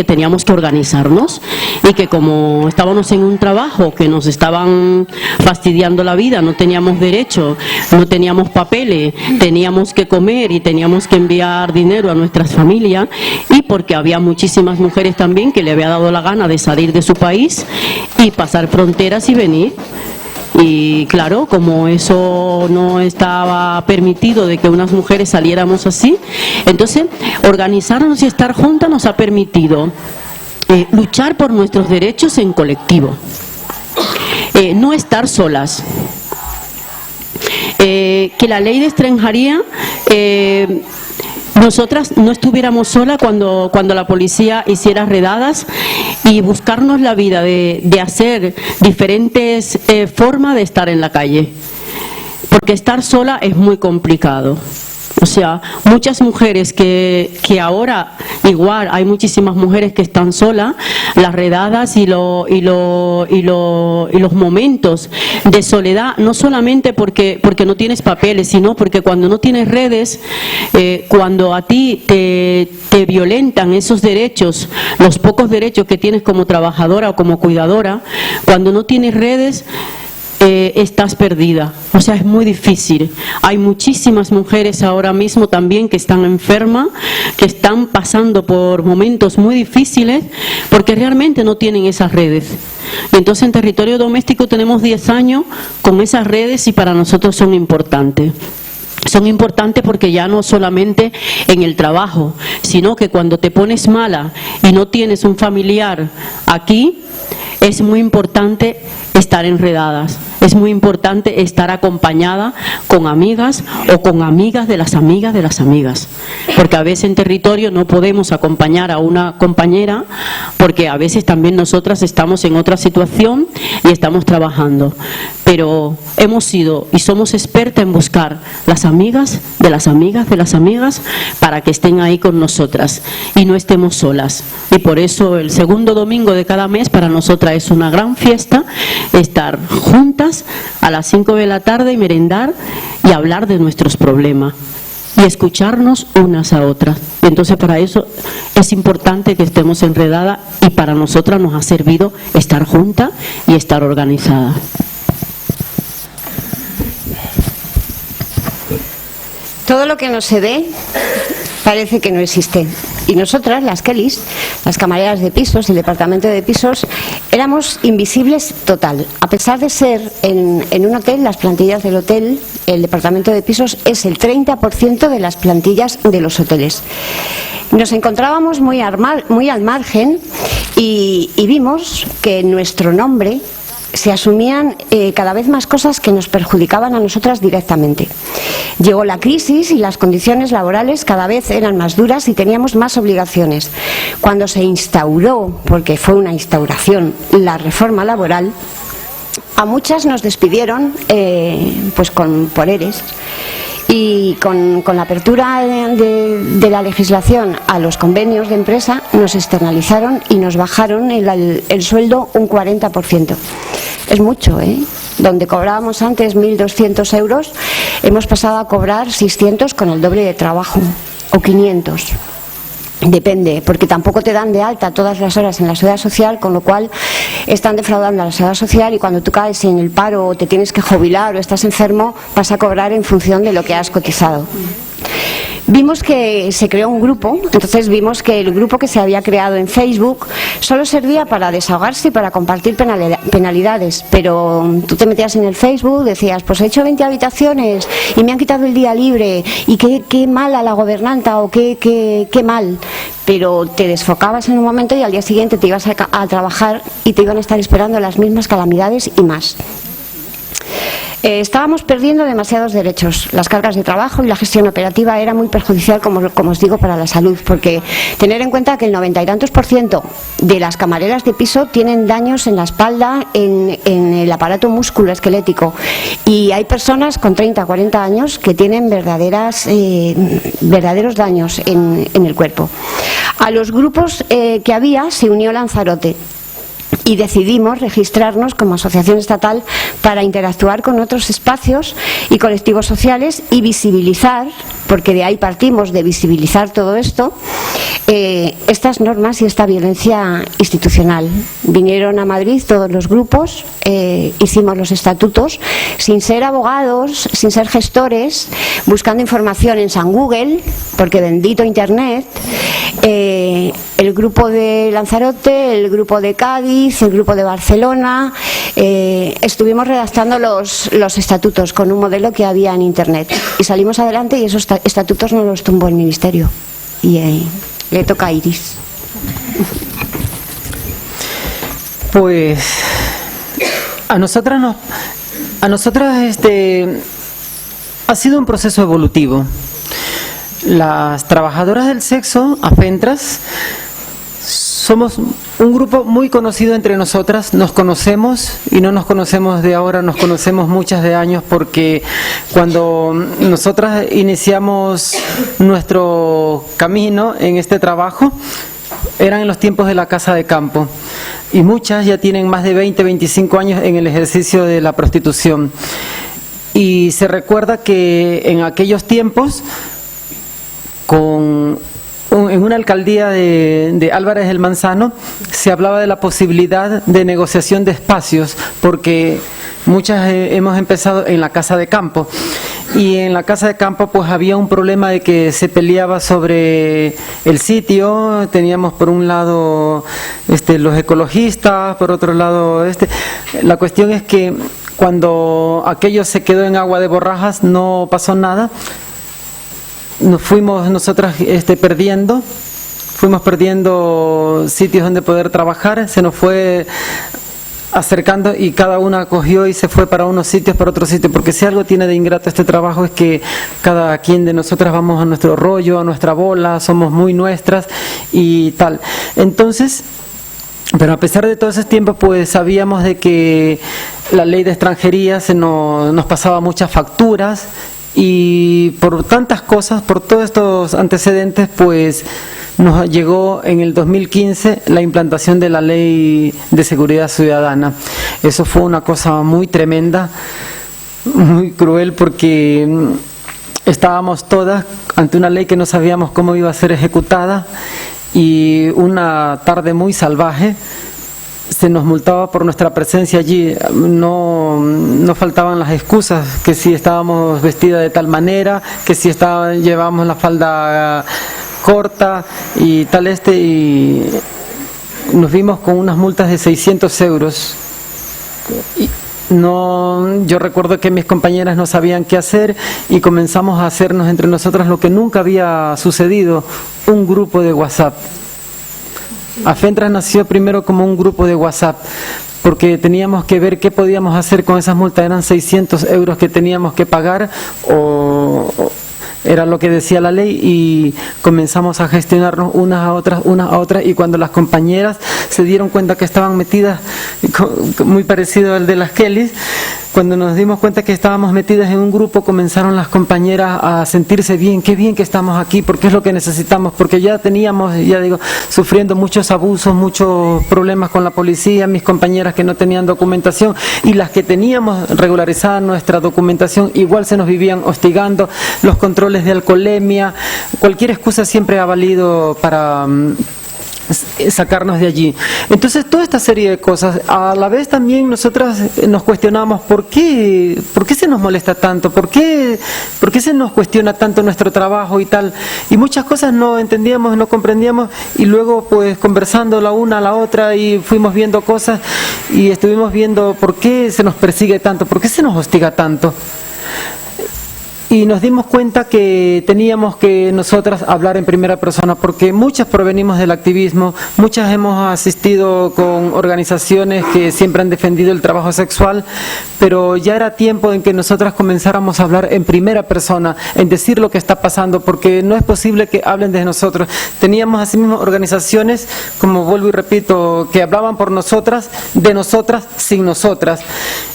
teníamos que organizarnos, y que como estábamos en un trabajo que nos estaban fastidiando la vida, no teníamos derecho, no teníamos papeles, teníamos que comer y teníamos que enviar dinero a nuestras familias, y porque había muchísimas mujeres también que le había dado la gana de salir de su país y pasar fronteras y venir. Y claro, como eso no estaba permitido de que unas mujeres saliéramos así, entonces organizarnos y estar juntas nos ha permitido luchar por nuestros derechos en colectivo, no estar solas, que la ley de extranjería, nosotras no estuviéramos solas cuando la policía hiciera redadas, y buscarnos la vida de hacer diferentes formas de estar en la calle, porque estar sola es muy complicado. O sea, muchas mujeres que ahora igual hay muchísimas mujeres que están solas, las redadas y los momentos de soledad, no solamente porque no tienes papeles, sino porque cuando no tienes redes, cuando a ti te violentan esos derechos, los pocos derechos que tienes como trabajadora o como cuidadora, cuando no tienes redes, estás perdida. O sea, es muy difícil. Hay muchísimas mujeres ahora mismo también que están enfermas, que están pasando por momentos muy difíciles porque realmente no tienen esas redes. Y entonces en territorio doméstico tenemos 10 años con esas redes y para nosotros son importantes. Son importantes porque ya no solamente en el trabajo, sino que cuando te pones mala y no tienes un familiar aquí, es muy importante estar enredadas. Es muy importante estar acompañada con amigas o con amigas de las amigas de las amigas. Porque a veces en territorio no podemos acompañar a una compañera porque a veces también nosotras estamos en otra situación y estamos trabajando. Pero hemos sido y somos expertas en buscar las amigas de las amigas de las amigas para que estén ahí con nosotras y no estemos solas. Y por eso el segundo domingo de cada mes para nosotras es una gran fiesta estar juntas a las 5 de la tarde y merendar y hablar de nuestros problemas y escucharnos unas a otras. Entonces para eso es importante que estemos enredadas y para nosotras nos ha servido estar juntas y estar organizadas. Todo lo que no se ve parece que no existe. Y nosotras, las Kellys, las camareras de pisos, el departamento de pisos, éramos invisibles total. A pesar de ser en un hotel, las plantillas del hotel, el departamento de pisos es el 30% de las plantillas de los hoteles. Nos encontrábamos muy al margen y vimos que en nuestro nombre se asumían cada vez más cosas que nos perjudicaban a nosotras directamente. Llegó la crisis y las condiciones laborales cada vez eran más duras y teníamos más obligaciones. Cuando se instauró, porque fue una instauración, la reforma laboral, a muchas nos despidieron pues por ERES. Y con la apertura de la legislación a los convenios de empresa nos externalizaron y nos bajaron el sueldo un 40%. Es mucho, ¿eh? Donde cobrábamos antes 1.200 euros, hemos pasado a cobrar 600 con el doble de trabajo, o 500. Depende, porque tampoco te dan de alta todas las horas en la seguridad social, con lo cual están defraudando a la seguridad social y cuando tú caes en el paro o te tienes que jubilar o estás enfermo, vas a cobrar en función de lo que has cotizado. Vimos que se creó un grupo, entonces vimos que el grupo que se había creado en Facebook solo servía para desahogarse y para compartir penalidades, pero tú te metías en el Facebook, decías, pues he hecho 20 habitaciones y me han quitado el día libre y qué mala la gobernanta o qué mal, pero te desfocabas en un momento y al día siguiente te ibas a trabajar y te iban a estar esperando las mismas calamidades y más. Estábamos perdiendo demasiados derechos. Las cargas de trabajo y la gestión operativa era muy perjudicial, como os digo, para la salud, porque tener en cuenta que el 90 y tantos % de las camareras de piso tienen daños en la espalda, en el aparato musculoesquelético, y hay personas con 30, 40 años que tienen verdaderos daños en el cuerpo. A los grupos que había se unió Lanzarote. Y decidimos registrarnos como asociación estatal para interactuar con otros espacios y colectivos sociales y visibilizar, porque de ahí partimos, de visibilizar todo esto, estas normas y esta violencia institucional. Vinieron a Madrid todos los grupos, hicimos los estatutos, sin ser abogados, sin ser gestores, buscando información en San Google, porque bendito Internet, el grupo de Lanzarote, el grupo de Cádiz, el grupo de Barcelona, estuvimos redactando los estatutos con un modelo que había en Internet y salimos adelante y esos estatutos nos los tumbó el Ministerio y le toca a Iris. Pues a nosotras ha sido un proceso evolutivo. Las trabajadoras del sexo, AFENTRAS, somos un grupo muy conocido entre nosotras, nos conocemos y no nos conocemos de ahora, nos conocemos muchas de años, porque cuando nosotras iniciamos nuestro camino en este trabajo eran en los tiempos de la casa de campo y muchas ya tienen más de 20, 25 años en el ejercicio de la prostitución. Y se recuerda que en aquellos tiempos, en una alcaldía de Álvarez del Manzano, se hablaba de la posibilidad de negociación de espacios, porque Muchas hemos empezado en la casa de campo, y en la casa de campo pues había un problema de que se peleaba sobre el sitio. Teníamos por un lado los ecologistas, por otro lado la cuestión es que cuando aquello se quedó en agua de borrajas no pasó nada. Nos fuimos nosotras fuimos perdiendo sitios donde poder trabajar, se nos fue acercando y cada una cogió y se fue para unos sitios, para otros sitios, porque si algo tiene de ingrato este trabajo es que cada quien de nosotras vamos a nuestro rollo, a nuestra bola, somos muy nuestras y tal. Entonces, pero a pesar de todo ese tiempo, pues sabíamos de que la ley de extranjería nos pasaba muchas facturas, y por tantas cosas, por todos estos antecedentes, pues nos llegó en el 2015 la implantación de la Ley de Seguridad Ciudadana. Eso fue una cosa muy tremenda, muy cruel, porque estábamos todas ante una ley que no sabíamos cómo iba a ser ejecutada, y una tarde muy salvaje se nos multaba por nuestra presencia allí. No faltaban las excusas, que si estábamos vestidas de tal manera, que si llevábamos la falda corta y tal y nos vimos con unas multas de 600 euros. Yo recuerdo que mis compañeras no sabían qué hacer y comenzamos a hacernos entre nosotras lo que nunca había sucedido, un grupo de WhatsApp. Afentras nació primero como un grupo de WhatsApp, porque teníamos que ver qué podíamos hacer con esas multas. Eran 600 euros que teníamos que pagar, o era lo que decía la ley, y comenzamos a gestionarnos unas a otras, y cuando las compañeras se dieron cuenta que estaban metidas, muy parecido al de las Kellys, cuando nos dimos cuenta que estábamos metidas en un grupo, comenzaron las compañeras a sentirse bien, qué bien que estamos aquí, porque es lo que necesitamos, porque ya teníamos, sufriendo muchos abusos, muchos problemas con la policía, mis compañeras que no tenían documentación, y las que teníamos regularizada nuestra documentación, igual se nos vivían hostigando, los controles de alcoholemia, cualquier excusa siempre ha valido para sacarnos de allí. Entonces, toda esta serie de cosas, a la vez también nosotras nos cuestionamos ¿por qué se nos molesta tanto? ¿Por qué se nos cuestiona tanto nuestro trabajo y tal? Y muchas cosas no entendíamos, no comprendíamos, y luego pues conversando la una a la otra y fuimos viendo cosas y estuvimos viendo por qué se nos persigue tanto, por qué se nos hostiga tanto. Y nos dimos cuenta que teníamos que nosotras hablar en primera persona, porque muchas provenimos del activismo, muchas hemos asistido con organizaciones que siempre han defendido el trabajo sexual, pero ya era tiempo en que nosotras comenzáramos a hablar en primera persona, en decir lo que está pasando, porque no es posible que hablen de nosotros. Teníamos asimismo organizaciones, como vuelvo y repito, que hablaban por nosotras, de nosotras, sin nosotras,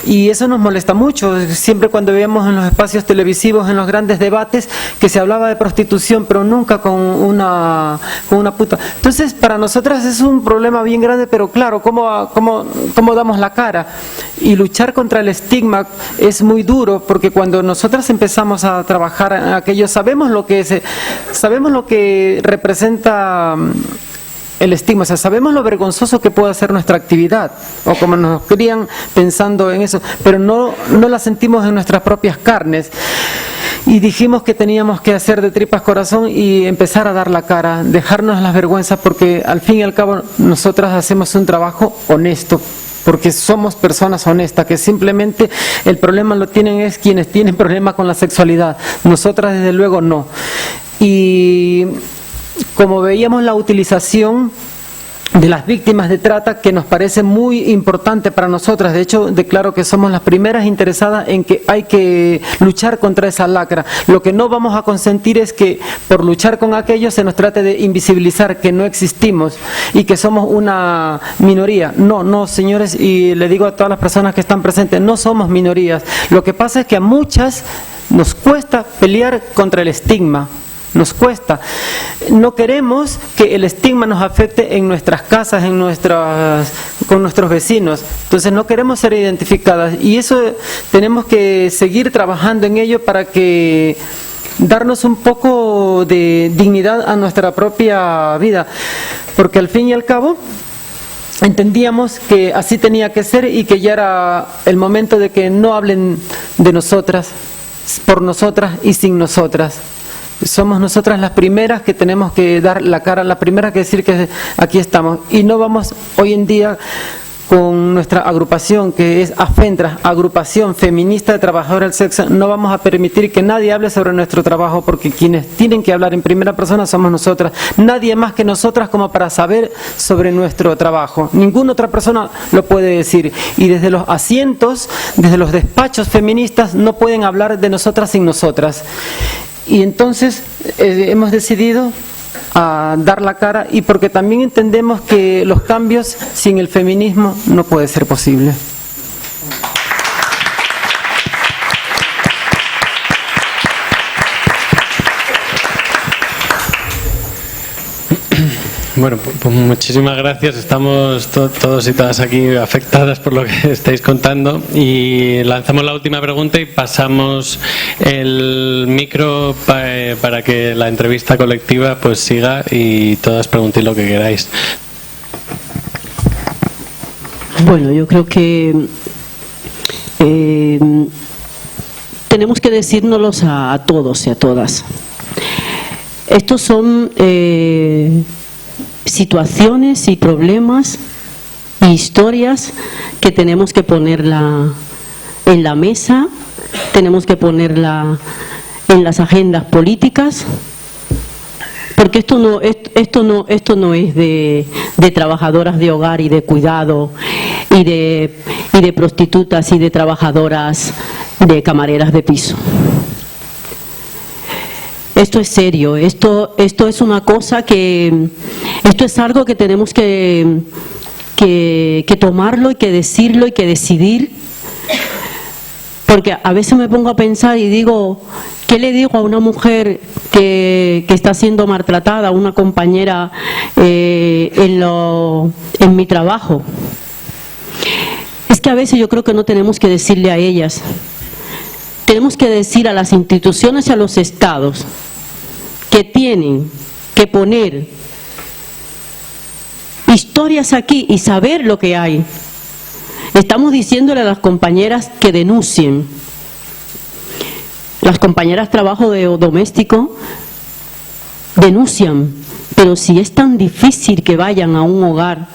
y eso nos molesta mucho. Siempre cuando veíamos en los espacios televisivos, en los grandes debates, que se hablaba de prostitución, pero nunca con una puta. Entonces, para nosotras es un problema bien grande, pero claro, ¿cómo damos la cara? Y luchar contra el estigma es muy duro, porque cuando nosotras empezamos a trabajar en aquello, sabemos lo que representa el estigma, o sea, sabemos lo vergonzoso que puede ser nuestra actividad, o como nos crían pensando en eso, pero no la sentimos en nuestras propias carnes. Y dijimos que teníamos que hacer de tripas corazón y empezar a dar la cara, dejarnos las vergüenzas, porque al fin y al cabo nosotras hacemos un trabajo honesto, porque somos personas honestas, que simplemente el problema lo tienen es quienes tienen problema con la sexualidad, nosotras desde luego no. Y como veíamos la utilización de las víctimas de trata, que nos parece muy importante para nosotras, de hecho declaro que somos las primeras interesadas en que hay que luchar contra esa lacra. Lo que no vamos a consentir es que por luchar con aquello se nos trate de invisibilizar que no existimos y que somos una minoría. No, señores, y le digo a todas las personas que están presentes, no somos minorías. Lo que pasa es que a muchas nos cuesta pelear contra el estigma. Nos cuesta. No queremos que el estigma nos afecte en nuestras casas, con nuestros vecinos. Entonces no queremos ser identificadas, y eso tenemos que seguir trabajando en ello para que darnos un poco de dignidad a nuestra propia vida, porque al fin y al cabo entendíamos que así tenía que ser y que ya era el momento de que no hablen de nosotras, por nosotras y sin nosotras. Somos nosotras las primeras que tenemos que dar la cara, las primeras que decir que aquí estamos. Y no vamos hoy en día con nuestra agrupación, que es AFENTRA, Agrupación Feminista de Trabajadoras del Sexo, no vamos a permitir que nadie hable sobre nuestro trabajo, porque quienes tienen que hablar en primera persona somos nosotras. Nadie más que nosotras como para saber sobre nuestro trabajo. Ninguna otra persona lo puede decir. Y desde los asientos, desde los despachos feministas, no pueden hablar de nosotras sin nosotras. Y entonces hemos decidido a dar la cara, y porque también entendemos que los cambios sin el feminismo no puede ser posible. Bueno, pues muchísimas gracias. Estamos todos y todas aquí afectadas por lo que estáis contando, y lanzamos la última pregunta y pasamos el micro para que la entrevista colectiva pues siga y todas preguntéis lo que queráis. Bueno, yo creo que tenemos que decírnoslos a todos y a todas. Estos son situaciones y problemas y historias que tenemos que ponerla en la mesa, tenemos que ponerla en las agendas políticas, porque esto no es de trabajadoras de hogar y de cuidado y de prostitutas y de trabajadoras de camareras de piso. Esto es serio, esto es una cosa que, esto es algo que tenemos que tomarlo y que decirlo y que decidir, porque a veces me pongo a pensar y digo, ¿qué le digo a una mujer que está siendo maltratada, a una compañera en mi trabajo? Es que a veces yo creo que no tenemos que decirle a ellas. Tenemos que decir a las instituciones y a los estados que tienen que poner historias aquí y saber lo que hay. Estamos diciéndole a las compañeras que denuncien. Las compañeras de trabajo doméstico denuncian, pero si es tan difícil que vayan a un hogar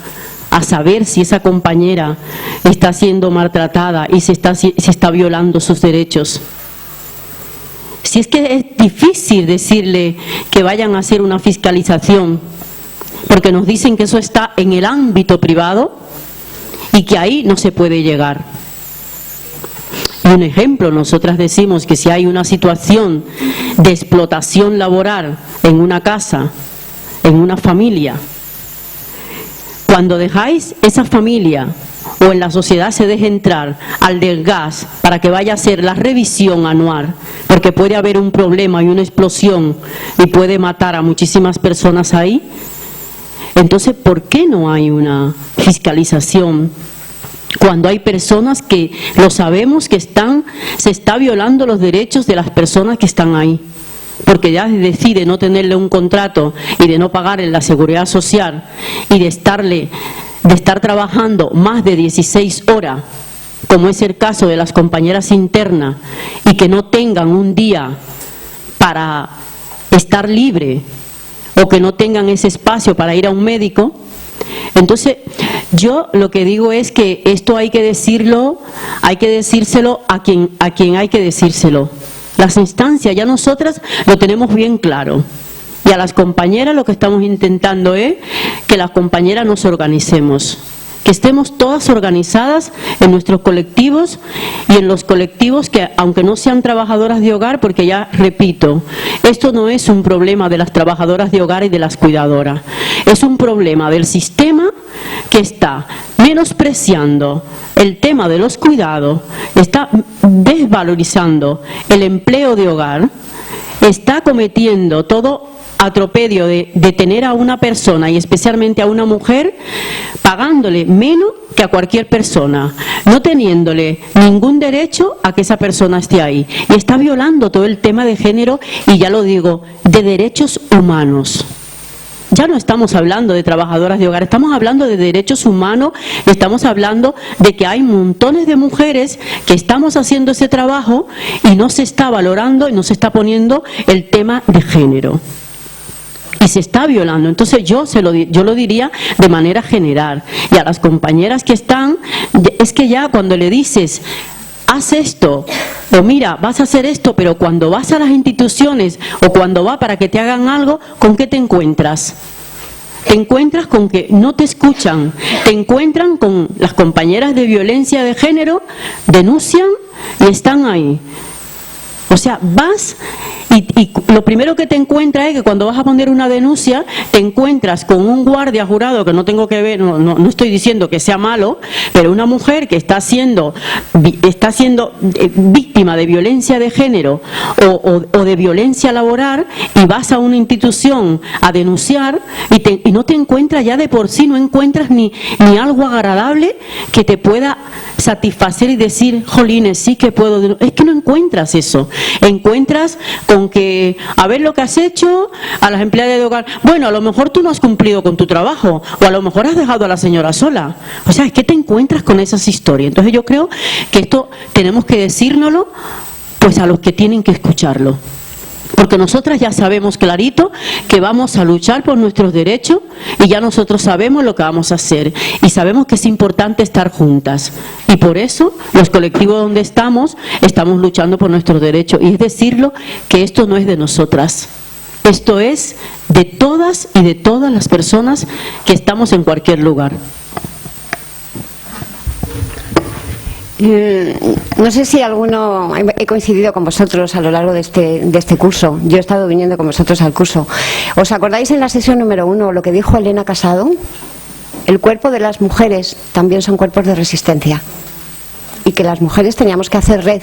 a saber si esa compañera está siendo maltratada y se está violando sus derechos. Si es que es difícil decirle que vayan a hacer una fiscalización, porque nos dicen que eso está en el ámbito privado y que ahí no se puede llegar. Y un ejemplo, nosotras decimos que si hay una situación de explotación laboral en una casa, en una familia, cuando dejáis esa familia o en la sociedad se deje entrar al del gas para que vaya a hacer la revisión anual, porque puede haber un problema y una explosión y puede matar a muchísimas personas ahí, entonces ¿por qué no hay una fiscalización cuando hay personas que lo sabemos que se está violando los derechos de las personas que están ahí? Porque ya decide no tenerle un contrato y de no pagarle la seguridad social y de estar trabajando más de 16 horas, como es el caso de las compañeras internas, y que no tengan un día para estar libre o que no tengan ese espacio para ir a un médico. Entonces, yo lo que digo es que esto hay que decírselo a quien hay que decírselo. Las instancias, ya nosotras lo tenemos bien claro. Y a las compañeras lo que estamos intentando es que las compañeras nos organicemos, que estemos todas organizadas en nuestros colectivos y en los colectivos que, aunque no sean trabajadoras de hogar, porque ya repito, esto no es un problema de las trabajadoras de hogar y de las cuidadoras, es un problema del sistema que está menospreciando el tema de los cuidados, está desvalorizando el empleo de hogar, está cometiendo todo atropello de tener a una persona y especialmente a una mujer pagándole menos que a cualquier persona, no teniéndole ningún derecho a que esa persona esté ahí, y está violando todo el tema de género y, ya lo digo, de derechos humanos. ya no estamos hablando de trabajadoras de hogar, estamos hablando de derechos humanos, estamos hablando de que hay montones de mujeres que estamos haciendo ese trabajo y no se está valorando y no se está poniendo el tema de género. Y se está violando. Entonces yo lo diría de manera general. Y a las compañeras que están, es que ya cuando le dices, haz esto, o mira, vas a hacer esto, pero cuando vas a las instituciones o cuando va para que te hagan algo, ¿con qué te encuentras? Te encuentras con que no te escuchan, te encuentran con las compañeras de violencia de género, denuncian y están ahí. O sea, vas y lo primero que te encuentras es que cuando vas a poner una denuncia te encuentras con un guardia jurado, que no tengo que ver, no estoy diciendo que sea malo, pero una mujer que está siendo víctima de violencia de género o de violencia laboral, y vas a una institución a denunciar y no te encuentras, ya de por sí no encuentras ni algo agradable que te pueda satisfacer y decir, jolines, sí que puedo. Es que no encuentras eso. Encuentras con que, a ver lo que has hecho, a las empleadas de hogar, bueno, a lo mejor tú no has cumplido con tu trabajo, o a lo mejor has dejado a la señora sola. O sea, es que te encuentras con esas historias. Entonces yo creo que esto tenemos que decírnoslo pues a los que tienen que escucharlo. Porque nosotras ya sabemos clarito que vamos a luchar por nuestros derechos y ya nosotros sabemos lo que vamos a hacer y sabemos que es importante estar juntas. Y por eso los colectivos donde estamos luchando por nuestros derechos. Y es decirlo que esto no es de nosotras. Esto es de todas y de todas las personas que estamos en cualquier lugar. No sé si alguno he coincidido con vosotros a lo largo de este curso. Yo he estado viniendo con vosotros al curso. ¿Os acordáis en la sesión número 1 lo que dijo Elena Casado? El cuerpo de las mujeres también son cuerpos de resistencia, y que las mujeres teníamos que hacer red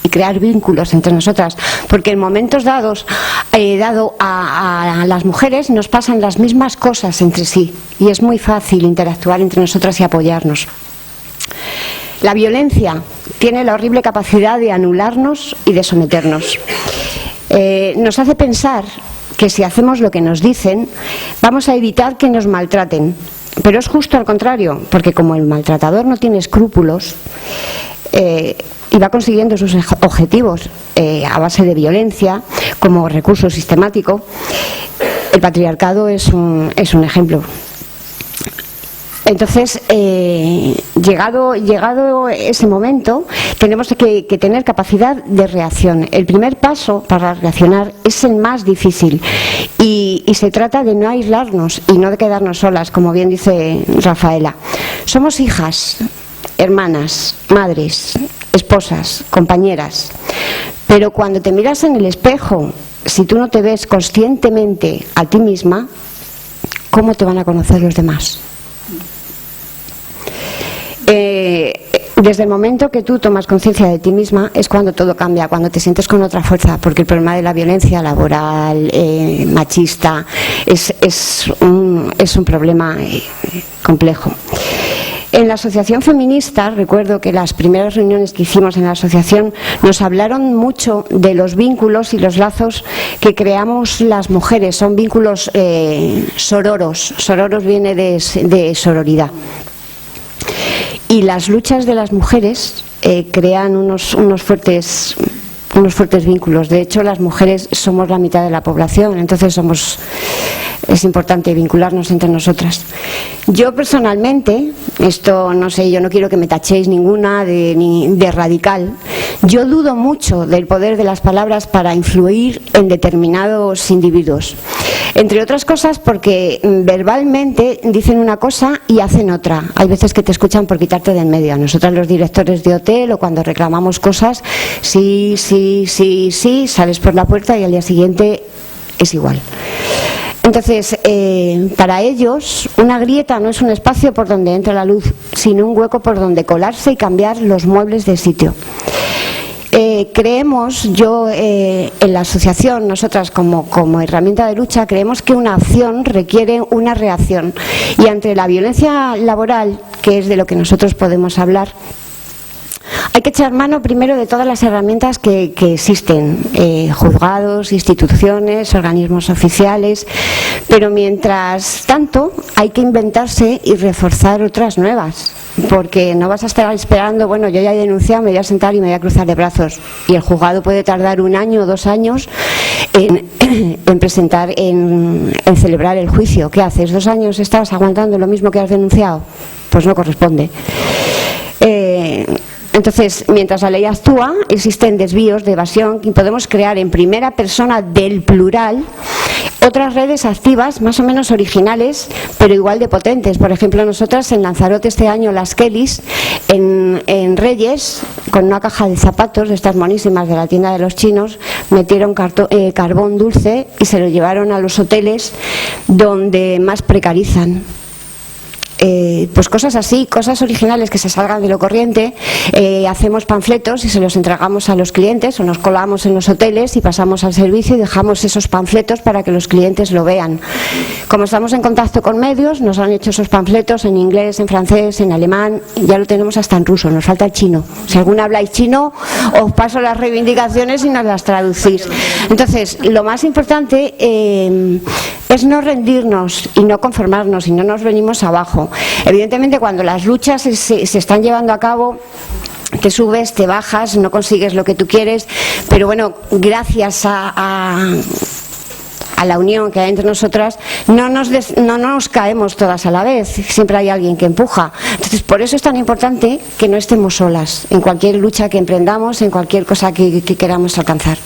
y crear vínculos entre nosotras, porque en momentos dados, dado a las mujeres nos pasan las mismas cosas entre sí y es muy fácil interactuar entre nosotras y apoyarnos. La violencia tiene la horrible capacidad de anularnos y de someternos. Nos hace pensar que si hacemos lo que nos dicen, vamos a evitar que nos maltraten. Pero es justo al contrario, porque como el maltratador no tiene escrúpulos y va consiguiendo sus objetivos a base de violencia como recurso sistemático, el patriarcado es un ejemplo. Entonces, llegado ese momento, tenemos que tener capacidad de reacción. El primer paso para reaccionar es el más difícil y se trata de no aislarnos y no de quedarnos solas, como bien dice Rafaela. Somos hijas, hermanas, madres, esposas, compañeras, pero cuando te miras en el espejo, si tú no te ves conscientemente a ti misma, ¿cómo te van a conocer los demás? Desde el momento que tú tomas conciencia de ti misma es cuando todo cambia, cuando te sientes con otra fuerza, porque el problema de la violencia laboral, machista, es un problema complejo. En la asociación feminista, recuerdo que las primeras reuniones que hicimos en la asociación nos hablaron mucho de los vínculos y los lazos que creamos las mujeres. Son vínculos sororos. Sororos viene de sororidad. Y las luchas de las mujeres crean unos fuertes vínculos. De hecho, las mujeres somos la mitad de la población, entonces es importante vincularnos entre nosotras. Yo personalmente, esto no sé, yo no quiero que me tachéis ninguna de radical, yo dudo mucho del poder de las palabras para influir en determinados individuos. Entre otras cosas porque verbalmente dicen una cosa y hacen otra. Hay veces que te escuchan por quitarte de en medio. A nosotras los directores de hotel o cuando reclamamos cosas, sí, sales por la puerta y al día siguiente es igual. Entonces, para ellos, una grieta no es un espacio por donde entra la luz, sino un hueco por donde colarse y cambiar los muebles de sitio. Creemos, en la asociación, nosotras como herramienta de lucha, creemos que una acción requiere una reacción. Y ante la violencia laboral, que es de lo que nosotros podemos hablar, hay que echar mano primero de todas las herramientas que existen, juzgados, instituciones, organismos oficiales, Pero mientras tanto hay que inventarse y reforzar otras nuevas, porque no vas a estar esperando, bueno, yo ya he denunciado, me voy a sentar y me voy a cruzar de brazos, y el juzgado puede tardar 1 año o 2 años en presentar, en celebrar el juicio. ¿Qué haces? 2 años estás aguantando lo mismo que has denunciado, pues no corresponde. Entonces, mientras la ley actúa, existen desvíos de evasión y podemos crear en primera persona del plural otras redes activas más o menos originales, pero igual de potentes. Por ejemplo, nosotras en Lanzarote este año, las Kellys, en Reyes, con una caja de zapatos de estas monísimas de la tienda de los chinos, metieron carbón dulce y se lo llevaron a los hoteles donde más precarizan. Pues cosas así, cosas originales que se salgan de lo corriente. Hacemos panfletos y se los entregamos a los clientes, o nos colamos en los hoteles y pasamos al servicio y dejamos esos panfletos para que los clientes lo vean. Como estamos en contacto con medios, nos han hecho esos panfletos en inglés, en francés, en alemán, ya lo tenemos hasta en ruso, nos falta el chino. Si alguna habláis chino, os paso las reivindicaciones y nos las traducís. Entonces, lo más importante es no rendirnos y no conformarnos, y no nos venimos abajo. Evidentemente, cuando las luchas se están llevando a cabo, te subes, te bajas, no consigues lo que tú quieres, pero bueno, gracias a la unión que hay entre nosotras, no nos caemos todas a la vez, siempre hay alguien que empuja. Entonces, por eso es tan importante que no estemos solas en cualquier lucha que emprendamos, en cualquier cosa que queramos alcanzar.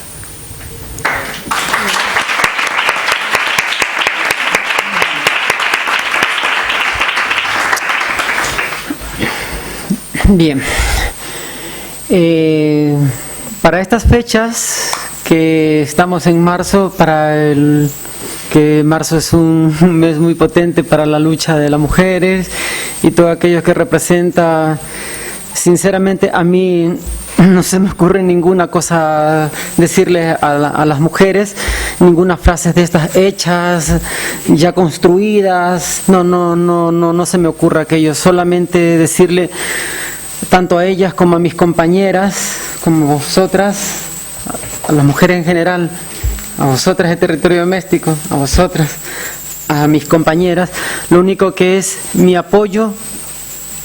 Bien, para estas fechas que estamos en marzo, que marzo es un mes muy potente para la lucha de las mujeres y todo aquello que representa, sinceramente a mí no se me ocurre ninguna cosa decirle a las mujeres, ninguna frase de estas hechas, ya construidas, no se me ocurre aquello, solamente decirle tanto a ellas como a mis compañeras, como vosotras, a las mujeres en general, a vosotras de territorio doméstico, a vosotras, a mis compañeras, lo único que es mi apoyo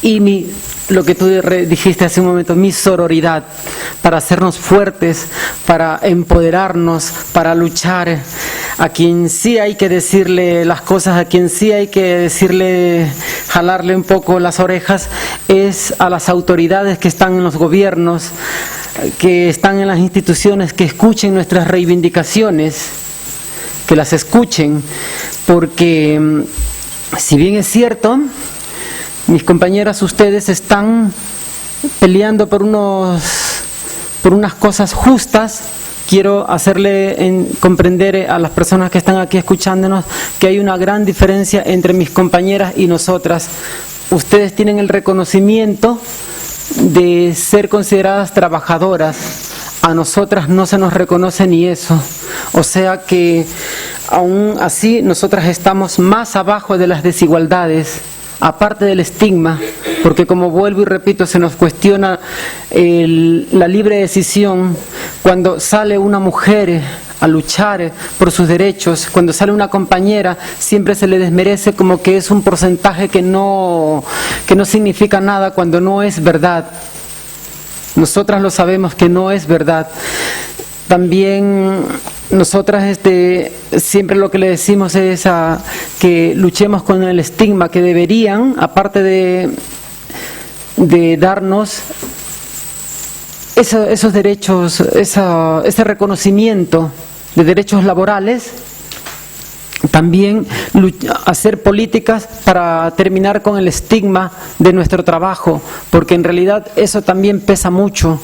y lo que tú dijiste hace un momento, mi sororidad, para hacernos fuertes, para empoderarnos, para luchar. A quien sí hay que decirle las cosas, a quien sí hay que decirle, jalarle un poco las orejas, es a las autoridades que están en los gobiernos, que están en las instituciones, que escuchen nuestras reivindicaciones, que las escuchen, porque si bien es cierto, mis compañeras, ustedes están peleando por unas cosas justas. Quiero hacerle comprender a las personas que están aquí escuchándonos que hay una gran diferencia entre mis compañeras y nosotras. Ustedes tienen el reconocimiento de ser consideradas trabajadoras. A nosotras no se nos reconoce ni eso. O sea que aún así nosotras estamos más abajo de las desigualdades. Aparte del estigma, porque como vuelvo y repito, se nos cuestiona la libre decisión. Cuando sale una mujer a luchar por sus derechos, cuando sale una compañera, siempre se le desmerece como que es un porcentaje que no significa nada, cuando no es verdad. Nosotras lo sabemos que no es verdad. También nosotras siempre lo que le decimos es que luchemos con el estigma, que deberían, aparte de darnos esos derechos, ese reconocimiento de derechos laborales, también hacer políticas para terminar con el estigma de nuestro trabajo, porque en realidad eso también pesa mucho.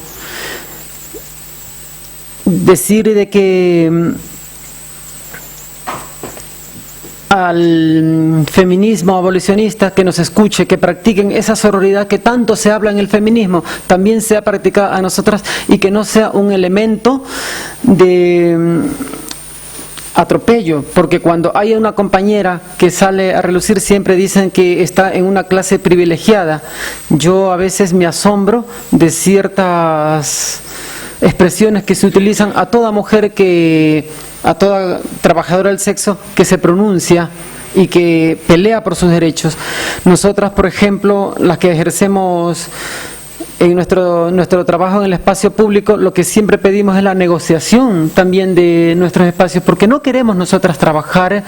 Decir de que al feminismo abolicionista que nos escuche, que practiquen esa sororidad que tanto se habla en el feminismo, también sea practicada a nosotras y que no sea un elemento de atropello, porque cuando hay una compañera que sale a relucir siempre dicen que está en una clase privilegiada. Yo a veces me asombro de ciertas expresiones que se utilizan a toda mujer a toda trabajadora del sexo que se pronuncia y que pelea por sus derechos. Nosotras, por ejemplo, las que ejercemos en nuestro trabajo en el espacio público, lo que siempre pedimos es la negociación también de nuestros espacios, porque no queremos nosotras trabajar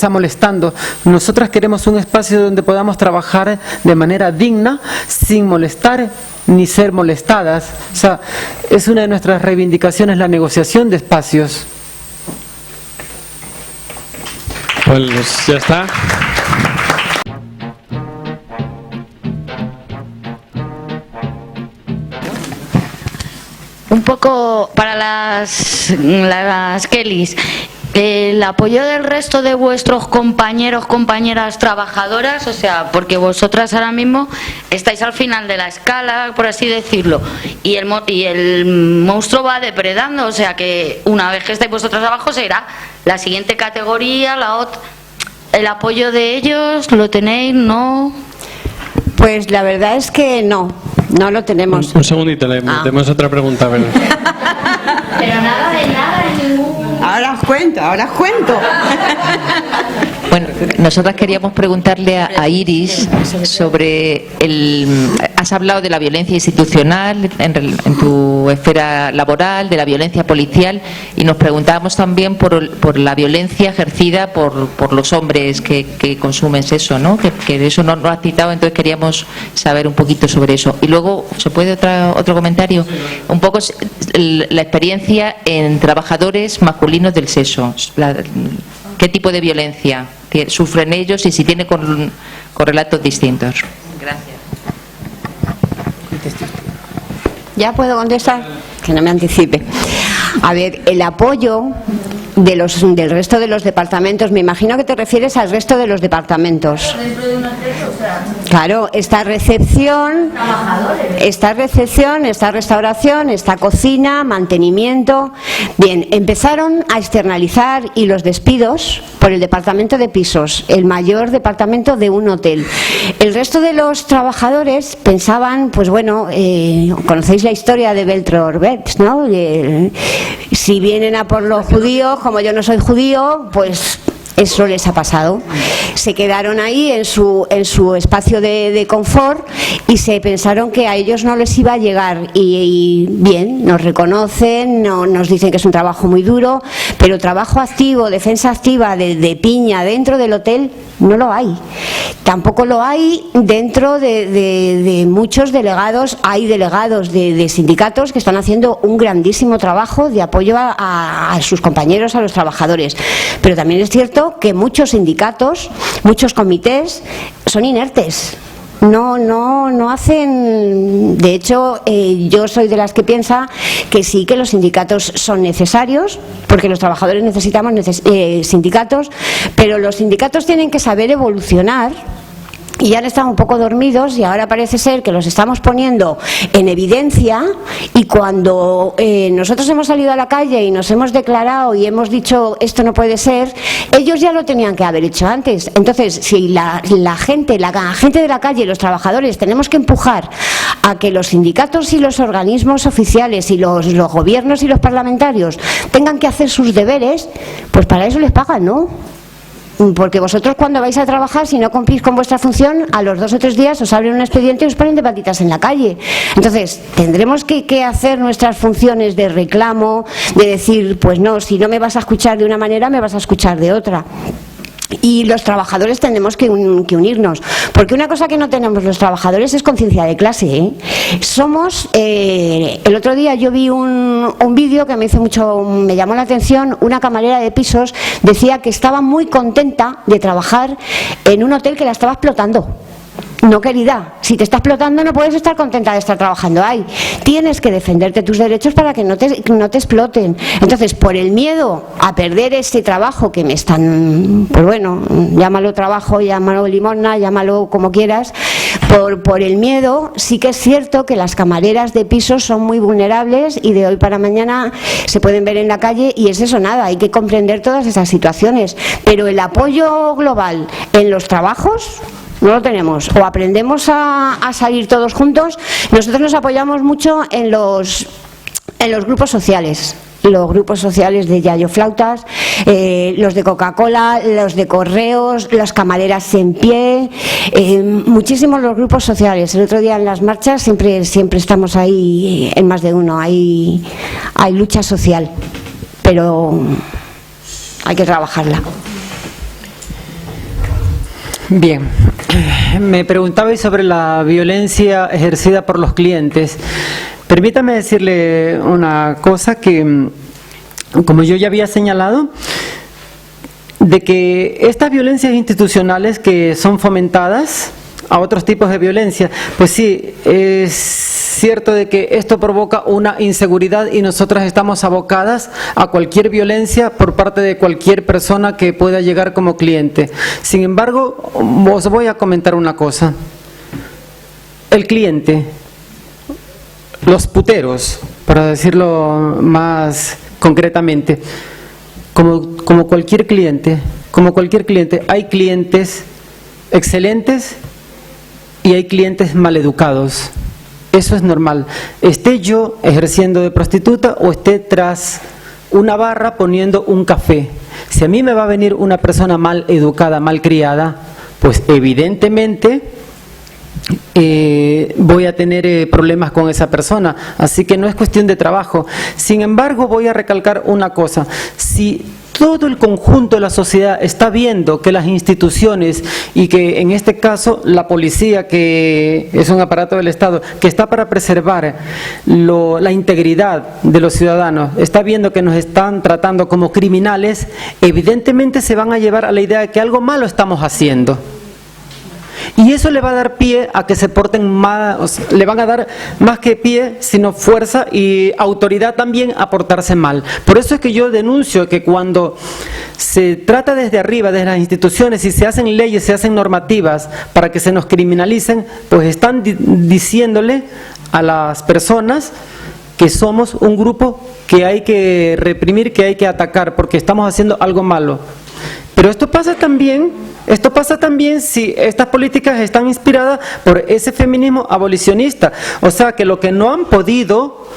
molestando. Nosotras queremos un espacio donde podamos trabajar de manera digna, sin molestar ni ser molestadas. O sea, es una de nuestras reivindicaciones la negociación de espacios. Pues ya está. Un poco para las Kellys, el apoyo del resto de vuestros compañeros, compañeras trabajadoras, o sea, porque vosotras ahora mismo estáis al final de la escala, por así decirlo, y el monstruo va depredando, o sea que una vez que estáis vosotras abajo se irá la siguiente categoría, la otra. ¿El apoyo de ellos lo tenéis? ¿No? Pues la verdad es que no lo tenemos. Un segundito, le metemos otra pregunta. Pero nada de ningún... Ahora os cuento. Bueno, nosotras queríamos preguntarle a Iris sobre has hablado de la violencia institucional en tu esfera laboral, de la violencia policial, y nos preguntábamos también por la violencia ejercida por los hombres que consumen sexo, ¿no? Que eso no lo has citado, entonces queríamos saber un poquito sobre eso. Y luego, ¿se puede otro comentario? Un poco la experiencia en trabajadores masculinos del sexo. ¿Qué tipo de violencia sufren ellos y si tiene con relatos distintos? Gracias. ¿Ya puedo contestar? Que no me anticipe. A ver, el apoyo del resto de los departamentos, me imagino que te refieres al resto de los departamentos. Claro, esta recepción, esta restauración, esta cocina, mantenimiento. Bien, empezaron a externalizar y los despidos por el departamento de pisos, el mayor departamento de un hotel. El resto de los trabajadores pensaban, pues bueno, conocéis la historia de Beltror-Betz, ¿no? Si vienen a por los judíos, como yo no soy judío, pues eso les ha pasado. Se quedaron ahí en su espacio de confort y se pensaron que a ellos no les iba a llegar. Y bien, nos reconocen, nos dicen que es un trabajo muy duro, pero trabajo activo, defensa activa de piña dentro del hotel no lo hay. Tampoco lo hay dentro de muchos delegados. Hay delegados de sindicatos que están haciendo un grandísimo trabajo de apoyo a sus compañeros, a los trabajadores. Pero también es cierto que muchos sindicatos, muchos comités son inertes. No hacen. De hecho, yo soy de las que piensa que sí, que los sindicatos son necesarios, porque los trabajadores necesitamos sindicatos, pero los sindicatos tienen que saber evolucionar. Y ya han estado un poco dormidos y ahora parece ser que los estamos poniendo en evidencia, y cuando nosotros hemos salido a la calle y nos hemos declarado y hemos dicho esto no puede ser, ellos ya lo tenían que haber hecho antes. Entonces, si la gente de la calle, los trabajadores, tenemos que empujar a que los sindicatos y los organismos oficiales y los gobiernos y los parlamentarios tengan que hacer sus deberes, pues para eso les pagan, ¿no? Porque vosotros cuando vais a trabajar, si no cumplís con vuestra función, a los 2 o 3 días os abren un expediente y os ponen de patitas en la calle. Entonces, tendremos que hacer nuestras funciones de reclamo, de decir, pues no, si no me vas a escuchar de una manera, me vas a escuchar de otra. Y los trabajadores tenemos que unirnos, porque una cosa que no tenemos los trabajadores es conciencia de clase, ¿eh? Somos, el otro día yo vi un vídeo que me llamó la atención. Una camarera de pisos decía que estaba muy contenta de trabajar en un hotel que la estaba explotando. No, querida, si te está explotando no puedes estar contenta de estar trabajando ahí. Tienes que defenderte tus derechos para que no te exploten. Entonces, por el miedo a perder ese trabajo que me están, pues bueno, llámalo trabajo, llámalo limosna, llámalo como quieras, por el miedo, sí que es cierto que las camareras de pisos son muy vulnerables y de hoy para mañana se pueden ver en la calle, y es eso, nada, hay que comprender todas esas situaciones. Pero el apoyo global en los trabajos no lo tenemos. O aprendemos a salir todos juntos. Nosotros nos apoyamos mucho en En los grupos sociales. Los grupos sociales de Yayo Flautas, los de Coca-Cola, los de Correos, las camareras en pie, muchísimos los grupos sociales. El otro día en las marchas siempre estamos ahí en más de uno, hay lucha social, pero hay que trabajarla. Bien, me preguntabais sobre la violencia ejercida por los clientes. Permítame decirle una cosa que, como yo ya había señalado, de que estas violencias institucionales que son fomentadas a otros tipos de violencia, pues sí, es cierto de que esto provoca una inseguridad y nosotras estamos abocadas a cualquier violencia por parte de cualquier persona que pueda llegar como cliente. Sin embargo, os voy a comentar una cosa. El cliente, los puteros, para decirlo más concretamente, como cualquier cliente, hay clientes excelentes y hay clientes maleducados. Eso es normal. Esté yo ejerciendo de prostituta o esté tras una barra poniendo un café. Si a mí me va a venir una persona mal educada, mal criada, pues evidentemente voy a tener problemas con esa persona. Así que no es cuestión de trabajo. Sin embargo, voy a recalcar una cosa. Si todo el conjunto de la sociedad está viendo que las instituciones y que en este caso la policía, que es un aparato del Estado que está para preservar la integridad de los ciudadanos, está viendo que nos están tratando como criminales, evidentemente se van a llevar a la idea de que algo malo estamos haciendo. Y eso le va a dar pie a que se porten más, le van a dar más que pie, sino fuerza y autoridad también a portarse mal. Por eso es que yo denuncio que cuando se trata desde arriba, desde las instituciones, y se hacen leyes, se hacen normativas para que se nos criminalicen, pues están diciéndole a las personas que somos un grupo que hay que reprimir, que hay que atacar, porque estamos haciendo algo malo. Pero esto pasa también si estas políticas están inspiradas por ese feminismo abolicionista. O sea, que lo que no han podido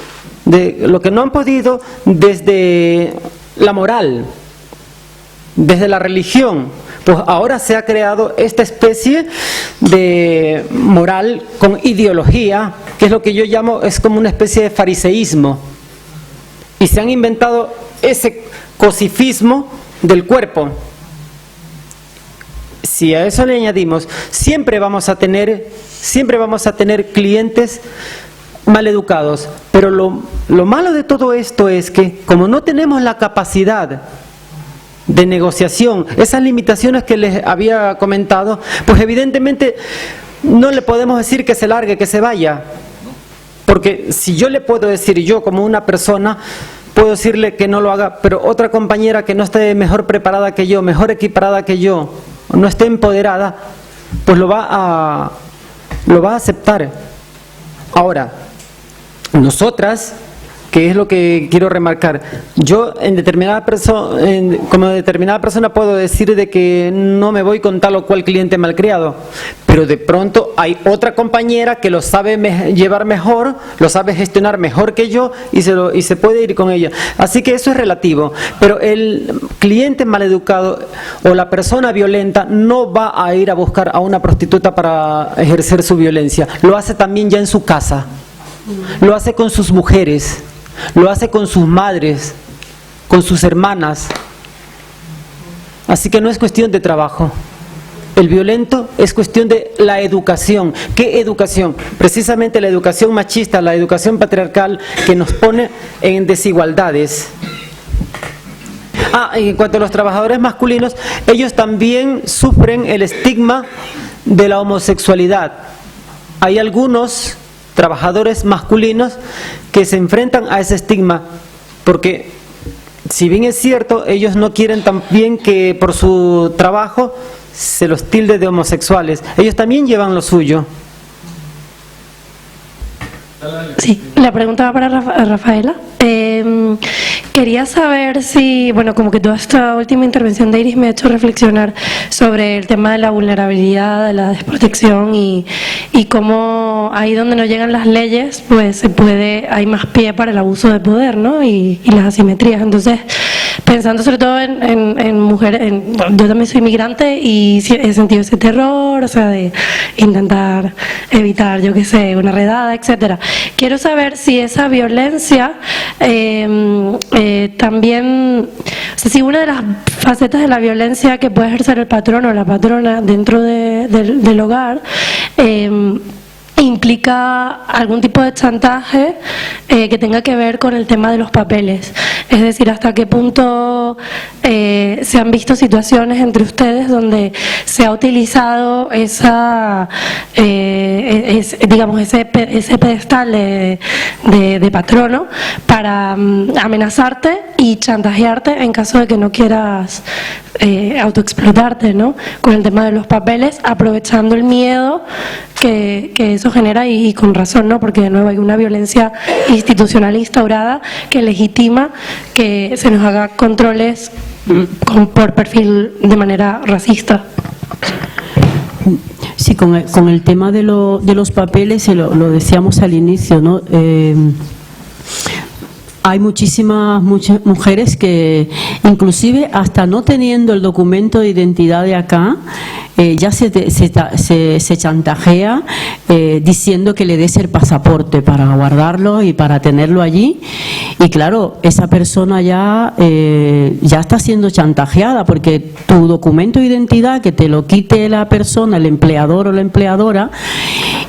desde la moral, desde la religión, pues ahora se ha creado esta especie de moral con ideología, que es lo que yo llamo, es como una especie de fariseísmo. Y se han inventado ese cosifismo del cuerpo. Si a eso le añadimos, siempre vamos a tener clientes maleducados. Pero lo malo de todo esto es que, como no tenemos la capacidad de negociación, esas limitaciones que les había comentado, pues evidentemente no le podemos decir que se largue, que se vaya. Porque si yo le puedo decir, yo como una persona, puedo decirle que no lo haga, pero otra compañera que no esté mejor preparada que yo, mejor equiparada que yo, no esté empoderada, pues lo va a aceptar. Ahora, nosotras, que es lo que quiero remarcar, yo como determinada persona puedo decir de que no me voy con tal o cual cliente malcriado, pero de pronto hay otra compañera que lo sabe llevar mejor, lo sabe gestionar mejor que yo y se puede ir con ella. Así que eso es relativo, pero el cliente maleducado o la persona violenta no va a ir a buscar a una prostituta para ejercer su violencia, lo hace también ya en su casa, lo hace con sus mujeres, lo hace con sus madres, con sus hermanas. Así que no es cuestión de trabajo. El violento es cuestión de la educación. ¿Qué educación? Precisamente la educación machista, la educación patriarcal que nos pone en desigualdades. Y en cuanto a los trabajadores masculinos, ellos también sufren el estigma de la homosexualidad. Hay algunos trabajadores masculinos que se enfrentan a ese estigma, porque si bien es cierto, ellos no quieren también que por su trabajo se los tilde de homosexuales, ellos también llevan lo suyo. Sí, la pregunta va para Rafaela. Quería saber si, bueno, como que toda esta última intervención de Iris me ha hecho reflexionar sobre el tema de la vulnerabilidad, de la desprotección y cómo ahí donde no llegan las leyes, pues hay más pie para el abuso de poder, ¿no? Y las asimetrías. Entonces, pensando sobre todo en mujeres, yo también soy migrante y he sentido ese terror, o sea, de intentar evitar, yo qué sé, una redada, etcétera. Quiero saber si esa violencia también, o sea, si una de las facetas de la violencia que puede ejercer el patrón o la patrona dentro del hogar implica algún tipo de chantaje que tenga que ver con el tema de los papeles. Es decir, hasta qué punto se han visto situaciones entre ustedes donde se ha utilizado digamos, ese pedestal de patrono para amenazarte y chantajearte en caso de que no quieras autoexplotarte, ¿no? Con el tema de los papeles, aprovechando el miedo que eso genera y con razón, ¿no? Porque de nuevo hay una violencia institucional instaurada que legitima que se nos haga controles por perfil de manera racista. Sí, con el tema de los papeles, lo decíamos al inicio, ¿no? Hay muchas mujeres que, inclusive hasta no teniendo el documento de identidad de acá, ya se chantajea diciendo que le des el pasaporte para guardarlo y para tenerlo allí. Y claro, esa persona ya está siendo chantajeada, porque tu documento de identidad, que te lo quite la persona, el empleador o la empleadora,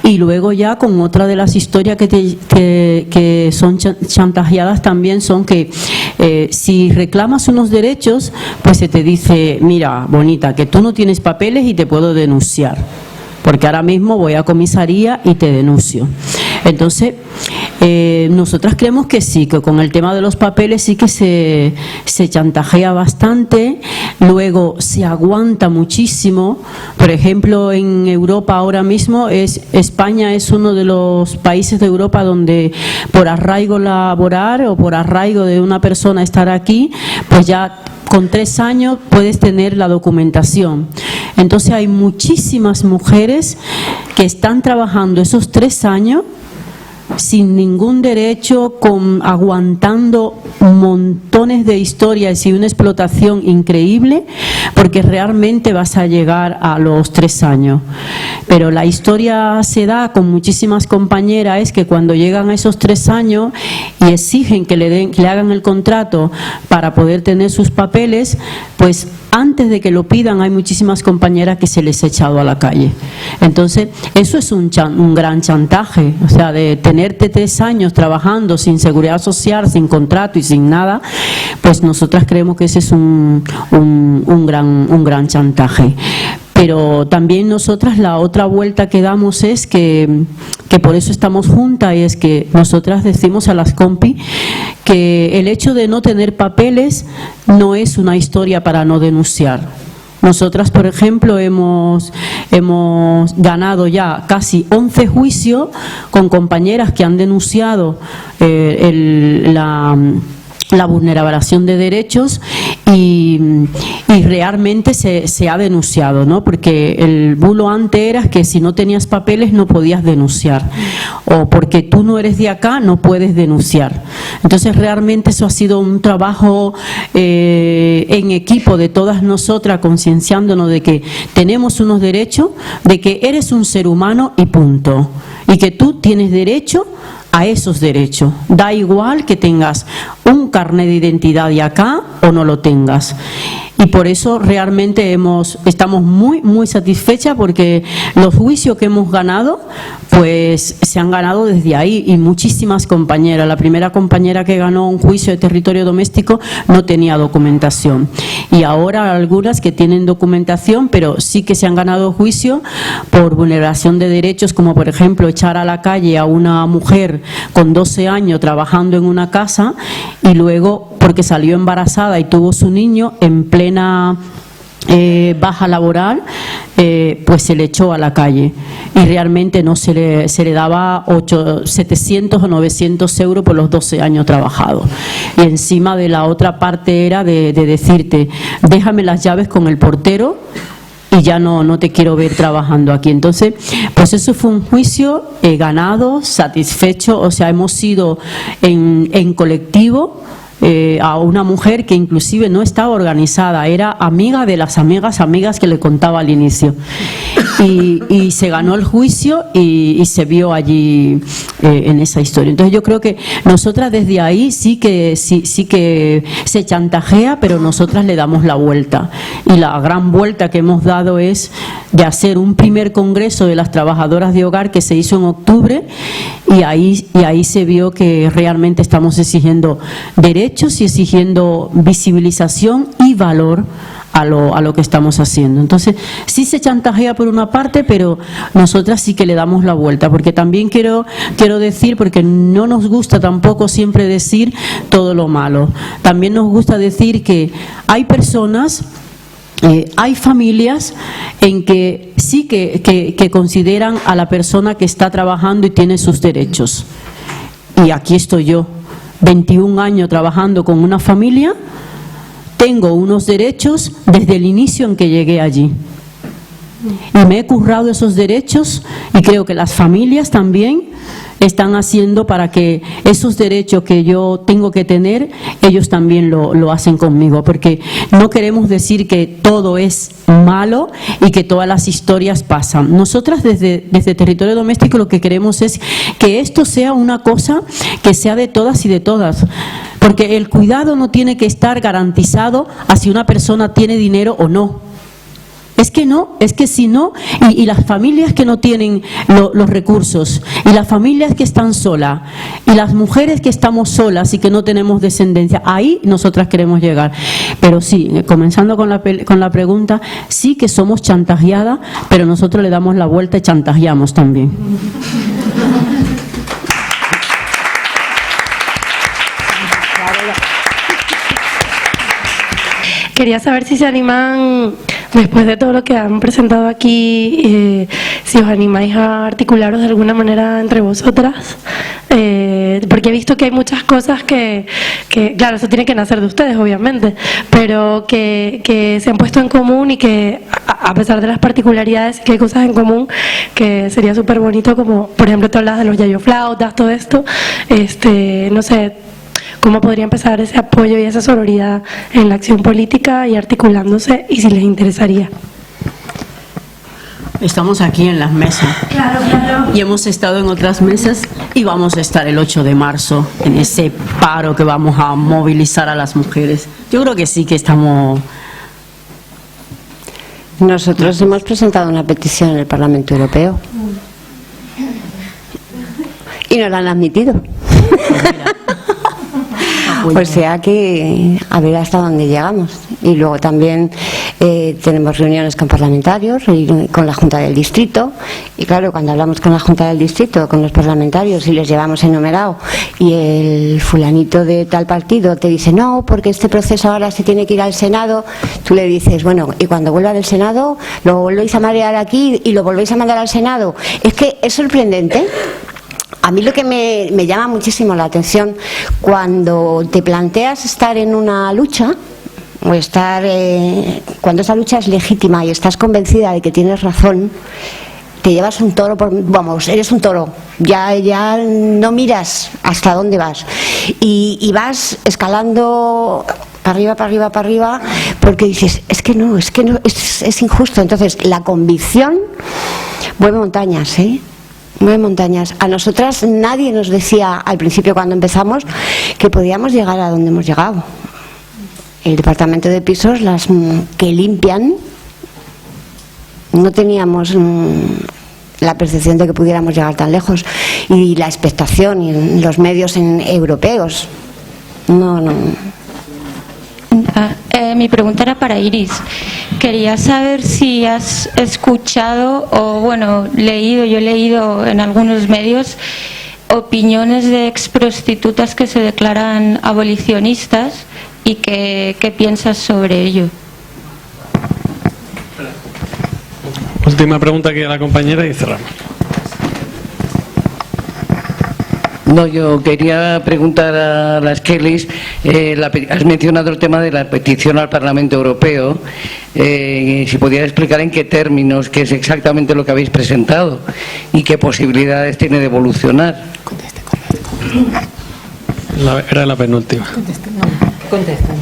y luego ya con otra de las historias que son chantajeadas también son que si reclamas unos derechos, pues se te dice: mira, bonita, que tú no tienes papeles y te puedo denunciar, porque ahora mismo voy a comisaría y te denuncio. Entonces, nosotras creemos que sí, que con el tema de los papeles sí que se chantajea bastante, luego se aguanta muchísimo. Por ejemplo, en Europa ahora mismo, España es uno de los países de Europa donde por arraigo laboral o por arraigo de una persona estar aquí, pues ya con 3 años puedes tener la documentación. Entonces hay muchísimas mujeres que están trabajando esos 3 años sin ningún derecho, aguantando montones de historias y una explotación increíble, porque realmente vas a llegar a los 3 años. Pero la historia se da con muchísimas compañeras, es que cuando llegan a esos 3 años y exigen que le hagan el contrato para poder tener sus papeles, pues antes de que lo pidan hay muchísimas compañeras que se les ha echado a la calle. Entonces, eso es un gran chantaje, o sea, de tenerte 3 años trabajando sin seguridad social, sin contrato y sin nada, pues nosotras creemos que ese es un gran chantaje. Pero también nosotras la otra vuelta que damos es que por eso estamos juntas, y es que nosotras decimos a las compi que el hecho de no tener papeles no es una historia para no denunciar. Nosotras, por ejemplo, hemos ganado ya casi 11 juicios con compañeras que han denunciado la vulneración de derechos y realmente se ha denunciado, ¿no? Porque el bulo antes era que si no tenías papeles no podías denunciar, o porque tú no eres de acá no puedes denunciar. Entonces realmente eso ha sido un trabajo en equipo de todas nosotras, concienciándonos de que tenemos unos derechos, de que eres un ser humano y punto, y que tú tienes derecho a esos derechos. Da igual que tengas un carnet de identidad de acá o no lo tengas. Y por eso realmente estamos muy satisfechas, porque los juicios que hemos ganado pues se han ganado desde ahí, y muchísimas compañeras. La primera compañera que ganó un juicio de territorio doméstico no tenía documentación, y ahora algunas que tienen documentación pero sí que se han ganado juicio por vulneración de derechos, como por ejemplo echar a la calle a una mujer con 12 años trabajando en una casa, y luego porque salió embarazada y tuvo su niño en plena baja laboral, pues se le echó a la calle y realmente no se le daba 700 o 900 euros por los 12 años trabajados. Y encima de la otra parte era de decirte, déjame las llaves con el portero y ya no te quiero ver trabajando aquí. Entonces, pues eso fue un juicio ganado, satisfecho, o sea, hemos sido en colectivo. A una mujer que inclusive no estaba organizada, era amiga de las amigas que le contaba al inicio, y se ganó el juicio y se vio allí en esa historia. Entonces yo creo que nosotras desde ahí sí que se chantajea, pero nosotras le damos la vuelta, y la gran vuelta que hemos dado es de hacer un primer congreso de las trabajadoras de hogar que se hizo en octubre, y ahí se vio que realmente estamos exigiendo derechos y exigiendo visibilización y valor a lo que estamos haciendo. Entonces, sí se chantajea por una parte, pero nosotras sí que le damos la vuelta, porque también quiero decir, porque no nos gusta tampoco siempre decir todo lo malo. También nos gusta decir que hay personas, hay familias en que sí que consideran a la persona que está trabajando y tiene sus derechos. Y aquí estoy yo, 21 años trabajando con una familia, tengo unos derechos desde el inicio en que llegué allí. Y me he currado esos derechos, y creo que las familias también están haciendo para que esos derechos que yo tengo que tener, ellos también lo hacen conmigo, porque no queremos decir que todo es malo y que todas las historias pasan. Nosotras desde Territorio Doméstico lo que queremos es que esto sea una cosa que sea de todas y de todas, porque el cuidado no tiene que estar garantizado a si una persona tiene dinero o no. Es que no, es que si no, y las familias que no tienen los recursos, y las familias que están solas, y las mujeres que estamos solas y que no tenemos descendencia, ahí nosotras queremos llegar. Pero sí, comenzando con la pregunta, sí que somos chantajeadas, pero nosotros le damos la vuelta y chantajeamos también. Quería saber si se animan, después de todo lo que han presentado aquí, si os animáis a articularos de alguna manera entre vosotras, porque he visto que hay muchas cosas que claro, eso tiene que nacer de ustedes, obviamente, pero que se han puesto en común, y que a pesar de las particularidades, que hay cosas en común que sería súper bonito, como por ejemplo tú hablas de los yayoflautas, todo esto, no sé, ¿cómo podría empezar ese apoyo y esa sororidad en la acción política y articulándose, y si les interesaría? Estamos aquí en las mesas. Claro. Y hemos estado en otras mesas, y vamos a estar el 8 de marzo en ese paro que vamos a movilizar a las mujeres. Yo creo que sí que estamos. Nosotros hemos presentado una petición en el Parlamento Europeo y nos la han admitido. O sea que a ver hasta dónde llegamos. Y luego también tenemos reuniones con parlamentarios y con la Junta del Distrito, y claro, cuando hablamos con la Junta del Distrito, con los parlamentarios, y les llevamos enumerado, y el fulanito de tal partido te dice no, porque este proceso ahora se tiene que ir al Senado, tú le dices, bueno, y cuando vuelva del Senado lo volvéis a marear aquí y lo volvéis a mandar al Senado. Es que es sorprendente. A mí lo que me llama muchísimo la atención, cuando te planteas estar en una lucha, o estar cuando esa lucha es legítima y estás convencida de que tienes razón, te llevas un toro, vamos, eres un toro, ya no miras hasta dónde vas, y vas escalando para arriba, porque dices, es que no, es injusto. Entonces, la convicción mueve montañas, mueve montañas. A nosotras nadie nos decía al principio, cuando empezamos, que podíamos llegar a donde hemos llegado. El departamento de pisos, las que limpian, no teníamos la percepción de que pudiéramos llegar tan lejos, y la expectación y los medios europeos. No. Mi pregunta era para Iris. Quería saber si has escuchado o, bueno, yo he leído en algunos medios opiniones de exprostitutas que se declaran abolicionistas, y qué piensas sobre ello. Última pregunta que a la compañera y cerramos. No, yo quería preguntar a las Kellys, has mencionado el tema de la petición al Parlamento Europeo, si podía explicar en qué términos, qué es exactamente lo que habéis presentado y qué posibilidades tiene de evolucionar. Era la penúltima. Contesta.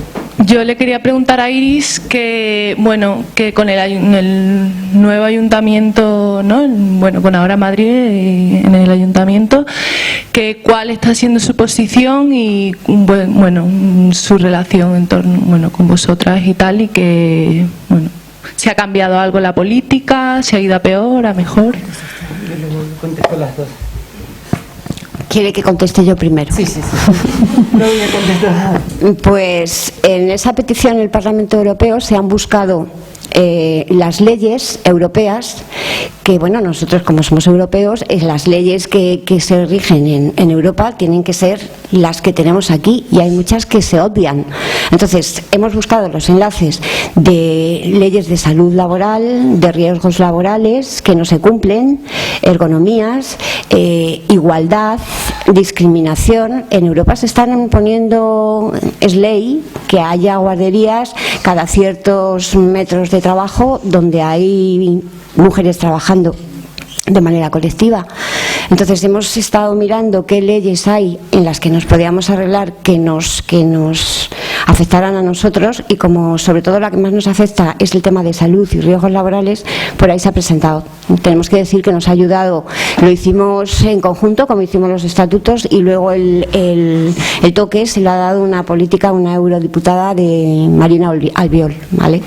Yo le quería preguntar a Iris que, bueno, que con el nuevo ayuntamiento, ¿no? Bueno, con ahora Madrid en el ayuntamiento, que cuál está siendo su posición y, bueno, su relación en torno, bueno, con vosotras y tal, y que, bueno, si ha cambiado algo la política, si ha ido a peor, a mejor. Contesto las dos. ¿Quiere que conteste yo primero? Sí. No voy a contestar. Pues en esa petición en el Parlamento Europeo se han buscado las leyes europeas que, bueno, nosotros como somos europeos, las leyes que se rigen en Europa tienen que ser las que tenemos aquí y hay muchas que se obvian. Entonces, hemos buscado los enlaces de leyes de salud laboral, de riesgos laborales que no se cumplen, ergonomías, igualdad, discriminación. En Europa se están poniendo, es ley que haya guarderías cada ciertos metros de trabajo donde hay mujeres trabajando de manera colectiva. Entonces hemos estado mirando qué leyes hay en las que nos podíamos arreglar que nos afectaran a nosotros, y como sobre todo la que más nos afecta es el tema de salud y riesgos laborales, por ahí se ha presentado. Tenemos que decir que nos ha ayudado, lo hicimos en conjunto como hicimos los estatutos, y luego el toque se le ha dado una política, una eurodiputada de Marina Albiol, ¿vale?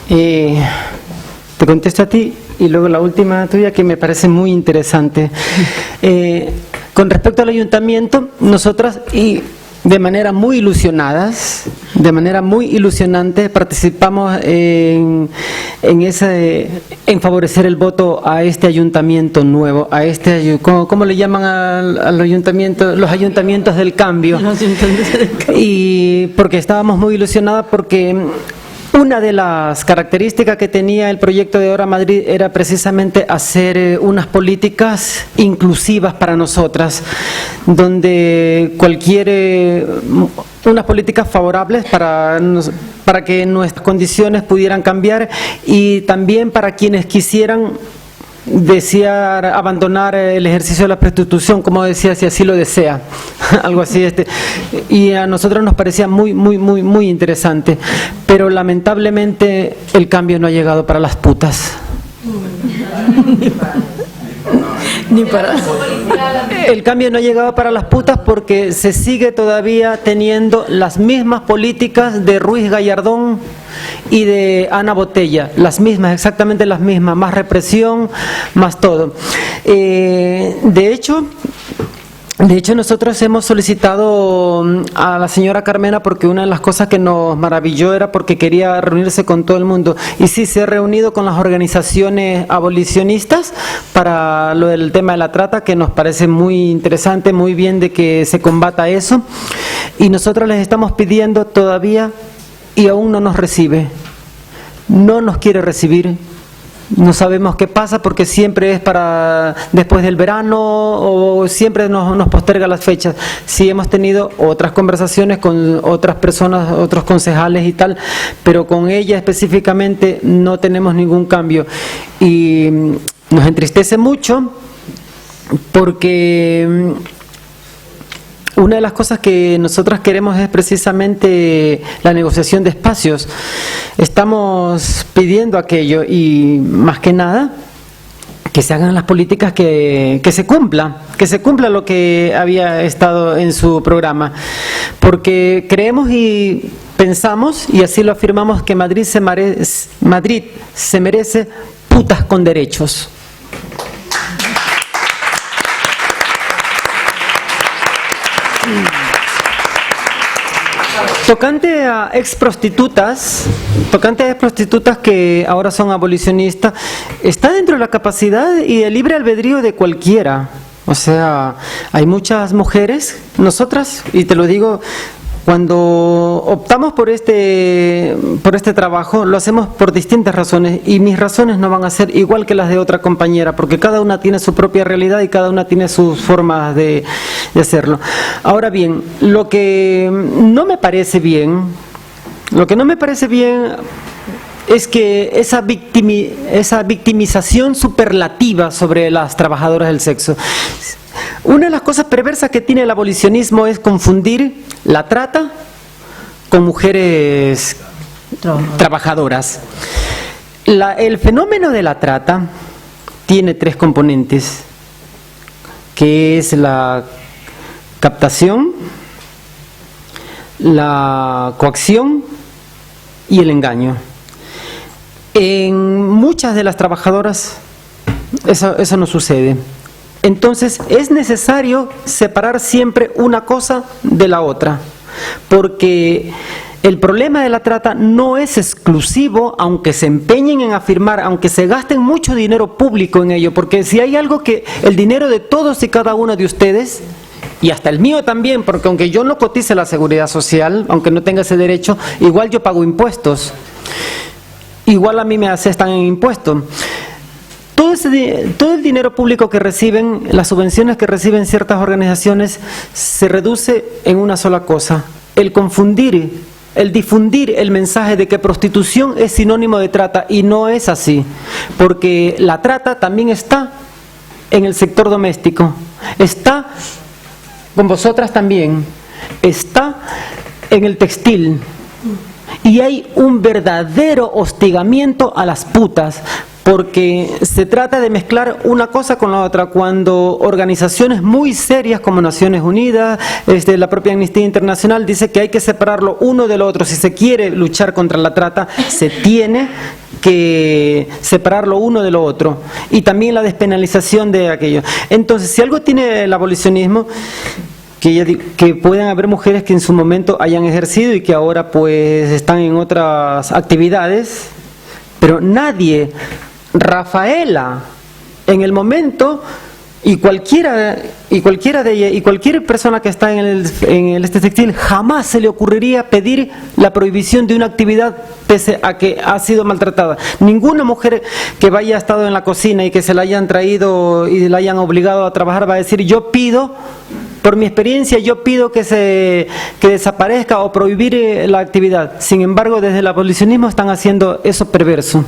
Te contesto a ti y luego la última tuya, que me parece muy interesante. Con respecto al ayuntamiento, nosotras, y de manera muy ilusionadas, de manera muy ilusionante, participamos en favorecer el voto a este ayuntamiento nuevo, a este, ¿cómo le llaman al ayuntamiento? Los ayuntamientos del cambio. Y porque estábamos muy ilusionadas, porque una de las características que tenía el proyecto de Ahora Madrid era precisamente hacer unas políticas inclusivas para nosotras, donde unas políticas favorables para que nuestras condiciones pudieran cambiar, y también para quienes quisieran desear abandonar el ejercicio de la prostitución, como decía, si así lo desea, algo así. Y a nosotros nos parecía muy interesante, pero lamentablemente el cambio no ha llegado para las putas. El cambio no ha llegado para las putas, porque se sigue todavía teniendo las mismas políticas de Ruiz Gallardón y de Ana Botella, las mismas, exactamente las mismas, más represión, más todo. De hecho, nosotros hemos solicitado a la señora Carmena, porque una de las cosas que nos maravilló era porque quería reunirse con todo el mundo, y sí, se ha reunido con las organizaciones abolicionistas para lo del tema de la trata, que nos parece muy interesante, muy bien de que se combata eso, y nosotros les estamos pidiendo todavía, y aún no nos recibe, no nos quiere recibir. No sabemos qué pasa, porque siempre es para después del verano, o siempre nos posterga las fechas. Sí, hemos tenido otras conversaciones con otras personas, otros concejales y tal, pero con ella específicamente no tenemos ningún cambio. Y nos entristece mucho, porque una de las cosas que nosotras queremos es precisamente la negociación de espacios. Estamos pidiendo aquello, y más que nada que se hagan las políticas, que se cumpla lo que había estado en su programa, porque creemos y pensamos, y así lo afirmamos, que Madrid se merece putas con derechos. Tocante a ex prostitutas que ahora son abolicionistas, está dentro de la capacidad y el libre albedrío de cualquiera. O sea, hay muchas mujeres, nosotras, y te lo digo Cuando optamos por este trabajo, lo hacemos por distintas razones, y mis razones no van a ser igual que las de otra compañera, porque cada una tiene su propia realidad y cada una tiene sus formas de hacerlo. Ahora bien, lo que no me parece bien es que esa victimización superlativa sobre las trabajadoras del sexo. Una de las cosas perversas que tiene el abolicionismo es confundir la trata con mujeres trabajadoras. El fenómeno de la trata tiene 3 componentes, que es la captación, la coacción y el engaño. En muchas de las trabajadoras eso no sucede. Entonces es necesario separar siempre una cosa de la otra, porque el problema de la trata no es exclusivo, aunque se empeñen en afirmar, aunque se gasten mucho dinero público en ello, porque si hay algo que el dinero de todos y cada uno de ustedes, y hasta el mío también, porque aunque yo no cotice la seguridad social, aunque no tenga ese derecho, igual yo pago impuestos, igual a mí me asestan en impuestos. Todo el dinero público que reciben, las subvenciones que reciben ciertas organizaciones, se reduce en una sola cosa: el difundir el mensaje de que prostitución es sinónimo de trata, y no es así, porque la trata también está en el sector doméstico, está con vosotras también, está en el textil, y hay un verdadero hostigamiento a las putas, porque se trata de mezclar una cosa con la otra. Cuando organizaciones muy serias como Naciones Unidas, la propia Amnistía Internacional dice que hay que separarlo uno del otro, si se quiere luchar contra la trata, se tiene que separarlo uno de lo otro, y también la despenalización de aquello. Entonces, si algo tiene el abolicionismo, que pueden haber mujeres que en su momento hayan ejercido y que ahora pues están en otras actividades, pero nadie, Rafaela, en el momento, y cualquiera de ellas, y cualquier persona que está en el textil, jamás se le ocurriría pedir la prohibición de una actividad pese a que ha sido maltratada. Ninguna mujer que haya estado en la cocina y que se la hayan traído y la hayan obligado a trabajar va a decir: yo pido, por mi experiencia, yo pido que desaparezca o prohibir la actividad. Sin embargo, desde el abolicionismo están haciendo eso perverso,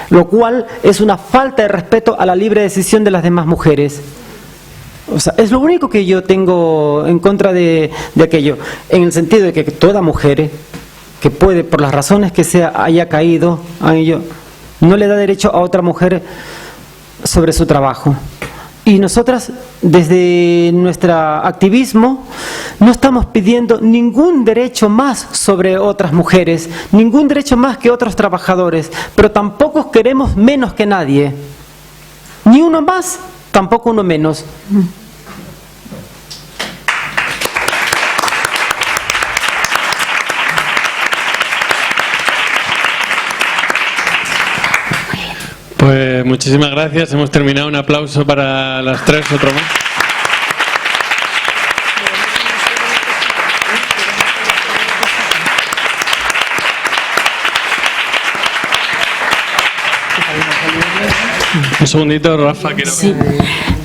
lo cual es una falta de respeto a la libre decisión de las demás mujeres. O sea, es lo único que yo tengo en contra de aquello, en el sentido de que toda mujer que puede, por las razones que sea, haya caído a ello, no le da derecho a otra mujer sobre su trabajo. Y nosotras, desde nuestro activismo, no estamos pidiendo ningún derecho más sobre otras mujeres, ningún derecho más que otros trabajadores, pero tampoco queremos menos que nadie. Ni uno más, tampoco uno menos. Pues muchísimas gracias, hemos terminado. Un aplauso para las 3, otro más. Un segundito, Rafa, quiero... Sí.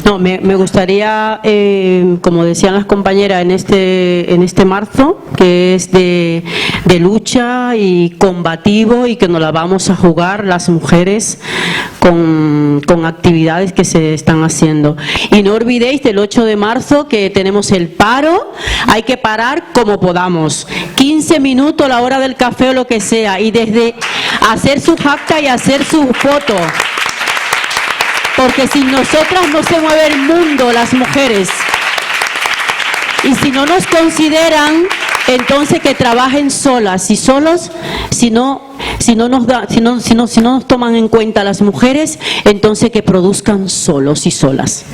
No, me gustaría, como decían las compañeras, en este marzo, que es de lucha y combativo, y que nos la vamos a jugar las mujeres con actividades que se están haciendo. Y no olvidéis del 8 de marzo que tenemos el paro, hay que parar como podamos, 15 minutos, la hora del café o lo que sea, y desde hacer su acta y hacer su foto. Porque sin nosotras no se mueve el mundo, las mujeres. Y si no nos consideran, entonces que trabajen solas y solos. Si no nos toman en cuenta las mujeres, entonces que produzcan solos y solas.